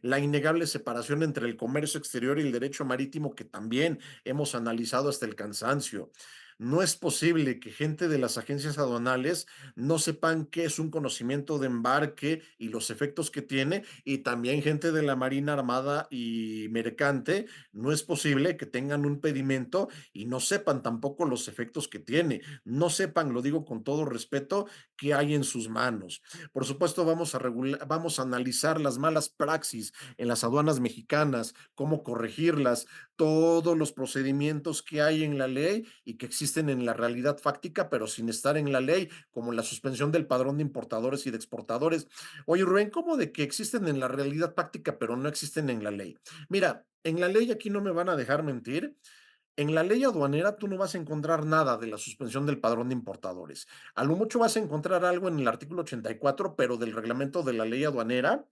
La innegable separación entre el comercio exterior y el derecho marítimo que también hemos analizado hasta el cansancio. No es posible que gente de las agencias aduanales no sepan qué es un conocimiento de embarque y los efectos que tiene, y también gente de la Marina Armada y Mercante, no es posible que tengan un pedimento y no sepan tampoco los efectos que tiene, no sepan, lo digo con todo respeto, qué hay en sus manos. Por supuesto, vamos a analizar las malas praxis en las aduanas mexicanas, cómo corregirlas, todos los procedimientos que hay en la ley y que existen en la realidad fáctica, pero sin estar en la ley, como la suspensión del padrón de importadores y de exportadores. Oye, Rubén, ¿cómo de que existen en la realidad práctica, pero no existen en la ley? Mira, en la ley aquí no me van a dejar mentir. En la ley aduanera tú no vas a encontrar nada de la suspensión del padrón de importadores. A lo mucho vas a encontrar algo en el artículo 84, pero del reglamento de la ley aduanera,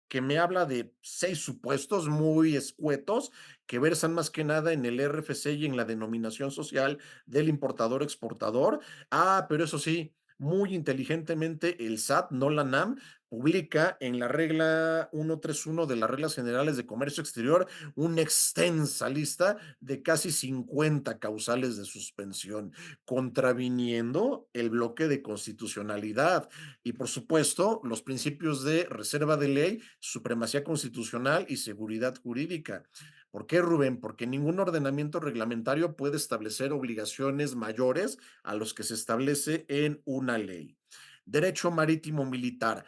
que me habla de 6 supuestos muy escuetos que versan más que nada en el RFC y en la denominación social del importador-exportador. Pero eso sí, muy inteligentemente el SAT, no la NAM, publica en la regla 131 de las reglas generales de comercio exterior una extensa lista de casi 50 causales de suspensión, contraviniendo el bloque de constitucionalidad y, por supuesto, los principios de reserva de ley, supremacía constitucional y seguridad jurídica. ¿Por qué, Rubén? Porque ningún ordenamiento reglamentario puede establecer obligaciones mayores a los que se establece en una ley. Derecho marítimo militar.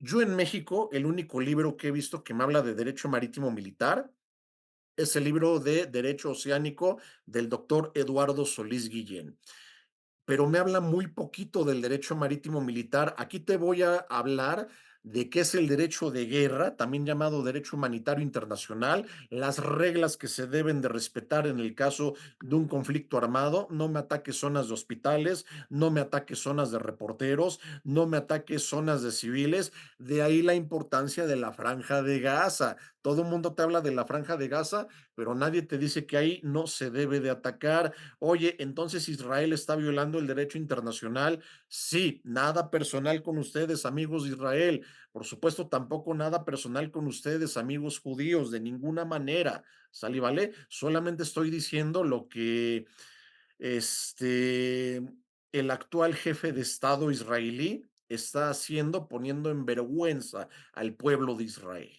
Yo en México, el único libro que he visto que me habla de derecho marítimo militar es el libro de Derecho Oceánico del doctor Eduardo Solís Guillén, pero me habla muy poquito del derecho marítimo militar. Aquí te voy a hablar de qué es el derecho de guerra, también llamado derecho humanitario internacional, las reglas que se deben de respetar en el caso de un conflicto armado. No me ataques zonas de hospitales, no me ataques zonas de reporteros, no me ataques zonas de civiles. De ahí la importancia de la Franja de Gaza. Todo el mundo te habla de la Franja de Gaza, pero nadie te dice que ahí no se debe de atacar. Oye, entonces Israel está violando el derecho internacional. Sí, nada personal con ustedes, amigos de Israel. Por supuesto, tampoco nada personal con ustedes, amigos judíos, de ninguna manera. ¿Sale, vale? Solamente estoy diciendo lo que este, el actual jefe de Estado israelí está haciendo, poniendo en vergüenza al pueblo de Israel.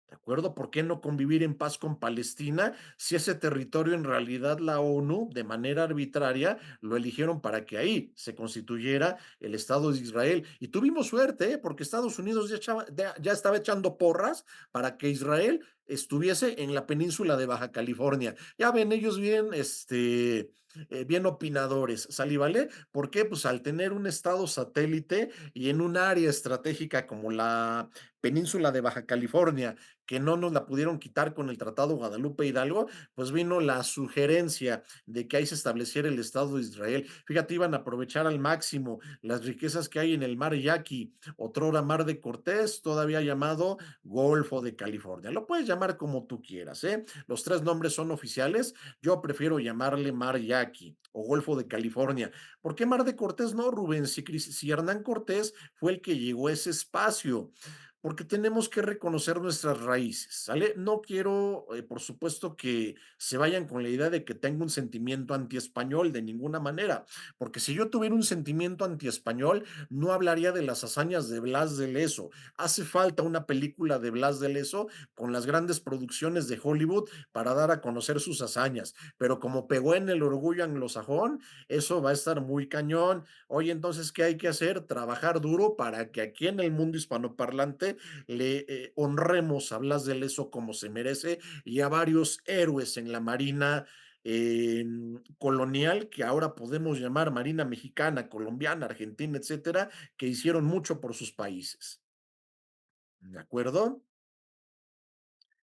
¿De acuerdo? ¿Por qué no convivir en paz con Palestina si ese territorio en realidad la ONU, de manera arbitraria, lo eligieron para que ahí se constituyera el Estado de Israel? Y tuvimos suerte, porque Estados Unidos ya estaba echando porras para que Israel estuviese en la península de Baja California. Ya ven, ellos bien, bien opinadores, ¿sale, vale? ¿Por qué? Pues al tener un estado satélite y en un área estratégica como la península de Baja California, que no nos la pudieron quitar con el Tratado Guadalupe Hidalgo, pues vino la sugerencia de que ahí se estableciera el Estado de Israel. Fíjate, iban a aprovechar al máximo las riquezas que hay en el mar Yaqui, otrora mar de Cortés, todavía llamado Golfo de California. Lo puedes llamar como tú quieras, ¿eh? Los 3 nombres son oficiales. Yo prefiero llamarle mar Yaqui o Golfo de California. ¿Por qué mar de Cortés no, Rubén? Si Hernán Cortés fue el que llegó a ese espacio, porque tenemos que reconocer nuestras raíces, ¿sale? No quiero, por supuesto, que se vayan con la idea de que tengo un sentimiento antiespañol de ninguna manera, porque si yo tuviera un sentimiento antiespañol, no hablaría de las hazañas de Blas de Lezo. Hace falta una película de Blas de Lezo con las grandes producciones de Hollywood para dar a conocer sus hazañas, pero como pegó en el orgullo anglosajón, eso va a estar muy cañón. Oye, entonces, ¿qué hay que hacer? Trabajar duro para que aquí en el mundo hispanoparlante le honremos a Blas de Lezo como se merece y a varios héroes en la Marina colonial, que ahora podemos llamar Marina Mexicana, Colombiana, Argentina, etcétera, que hicieron mucho por sus países. ¿De acuerdo?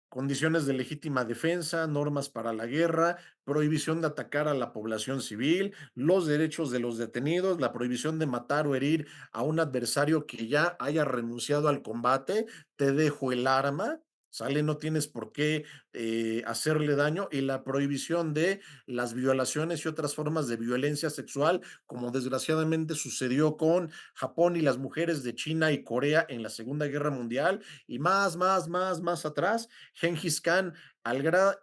Condiciones de legítima defensa, normas para la guerra, prohibición de atacar a la población civil, los derechos de los detenidos, la prohibición de matar o herir a un adversario que ya haya renunciado al combate, te dejo el arma, ¿sale? No tienes por qué hacerle daño, y la prohibición de las violaciones y otras formas de violencia sexual, como desgraciadamente sucedió con Japón y las mujeres de China y Corea en la Segunda Guerra Mundial, y más atrás, Gengis Khan,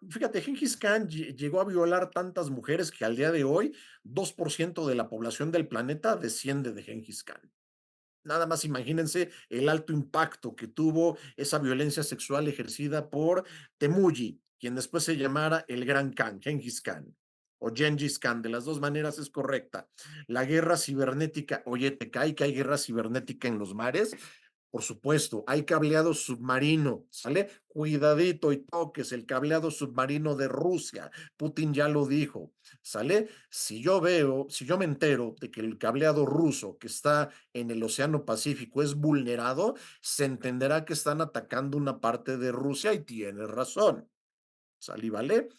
fíjate, Gengis Khan llegó a violar tantas mujeres que al día de hoy 2% de la población del planeta desciende de Gengis Khan. Nada más imagínense el alto impacto que tuvo esa violencia sexual ejercida por Temujin, quien después se llamara el Gran Khan, Gengis Khan, o Gengis Khan, de las dos maneras es correcta. La guerra cibernética, oye, ¿te cae que hay guerra cibernética en los mares? Por supuesto, hay cableado submarino, ¿sale? Cuidadito y toques el cableado submarino de Rusia. Putin ya lo dijo, ¿sale? Si yo me entero de que el cableado ruso que está en el Océano Pacífico es vulnerado, se entenderá que están atacando una parte de Rusia y tiene razón. ¿Sale? ¿Vale?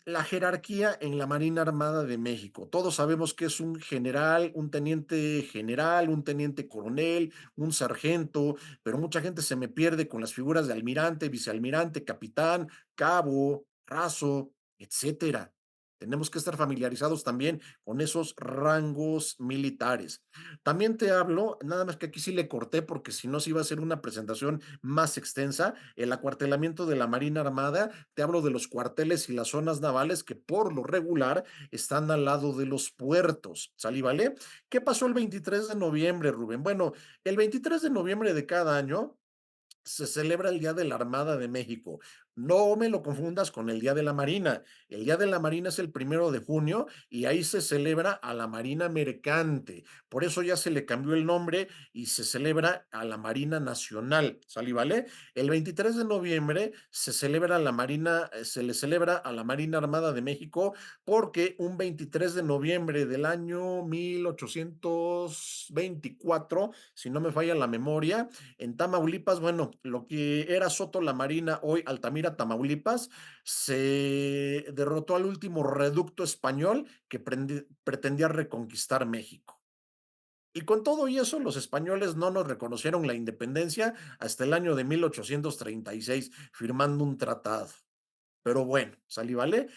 La jerarquía en la Marina Armada de México. Todos sabemos que es un general, un teniente general, un teniente coronel, un sargento, pero mucha gente se me pierde con las figuras de almirante, vicealmirante, capitán, cabo, raso, etcétera. Tenemos que estar familiarizados también con esos rangos militares. También te hablo, nada más que aquí sí le corté porque si no se iba a ser una presentación más extensa, el acuartelamiento de la Marina Armada. Te hablo de los cuarteles y las zonas navales que por lo regular están al lado de los puertos. ¿Sale, vale? ¿Qué pasó el 23 de noviembre, Rubén? Bueno, el 23 de noviembre de cada año se celebra el Día de la Armada de México. No me lo confundas con el Día de la Marina. El Día de la Marina es el 1 de junio y ahí se celebra a la Marina Mercante. Por eso ya se le cambió el nombre y se celebra a la Marina Nacional. ¿Sale, vale? El 23 de noviembre se le celebra a la Marina Armada de México porque un 23 de noviembre del año 1824, si no me falla la memoria, en Tamaulipas, bueno, lo que era Soto la Marina, hoy Altamira, Tamaulipas, se derrotó al último reducto español que pretendía reconquistar México. Y con todo y eso, los españoles no nos reconocieron la independencia hasta el año de 1836, firmando un tratado. Pero bueno, ¿sale, vale?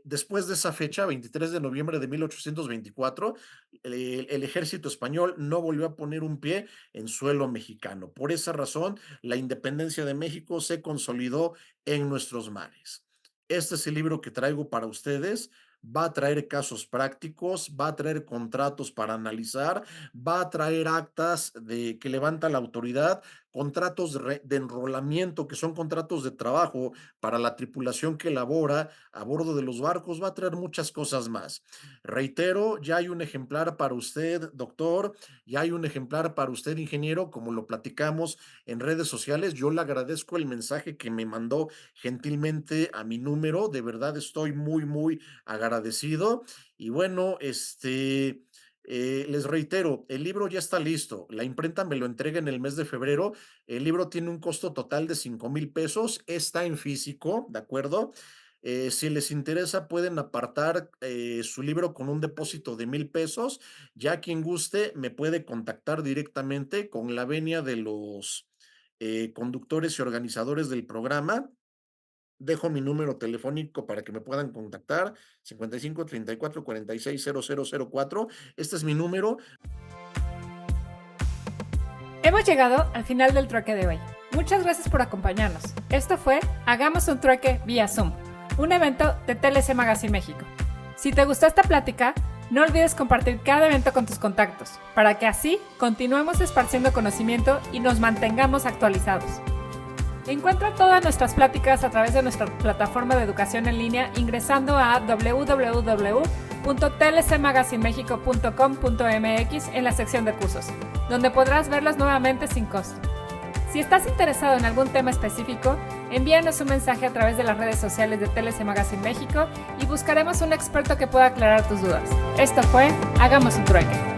Después de esa fecha, 23 de noviembre de 1824, el ejército español no volvió a poner un pie en suelo mexicano. Por esa razón, la independencia de México se consolidó en nuestros mares. Este es el libro que traigo para ustedes. Va a traer casos prácticos, va a traer contratos para analizar, va a traer actas que levanta la autoridad, contratos de enrolamiento, que son contratos de trabajo para la tripulación que labora a bordo de los barcos, va a traer muchas cosas más. Reitero, ya hay un ejemplar para usted, doctor, ya hay un ejemplar para usted, ingeniero, como lo platicamos en redes sociales. Yo le agradezco el mensaje que me mandó gentilmente a mi número, de verdad estoy muy agradecido. Y bueno, les reitero, el libro ya está listo, la imprenta me lo entrega en el mes de febrero, el libro tiene un costo total de 5,000 pesos, está en físico, ¿de acuerdo? Si les interesa pueden apartar su libro con un depósito de 1,000 pesos, ya quien guste me puede contactar directamente con la venia de los conductores y organizadores del programa. Dejo mi número telefónico para que me puedan contactar, 55 34 46 0004. Este es mi número. Hemos llegado al final del trueque de hoy. Muchas gracias por acompañarnos. Esto fue Hagamos un trueque vía Zoom, un evento de TLC Magazine México. Si te gustó esta plática, no olvides compartir cada evento con tus contactos, para que así continuemos esparciendo conocimiento y nos mantengamos actualizados. Encuentra todas nuestras pláticas a través de nuestra plataforma de educación en línea ingresando a www.tlcmagazinemexico.com.mx en la sección de cursos, donde podrás verlas nuevamente sin costo. Si estás interesado en algún tema específico, envíanos un mensaje a través de las redes sociales de TLC Magazine México y buscaremos un experto que pueda aclarar tus dudas. Esto fue Hagamos un trueque.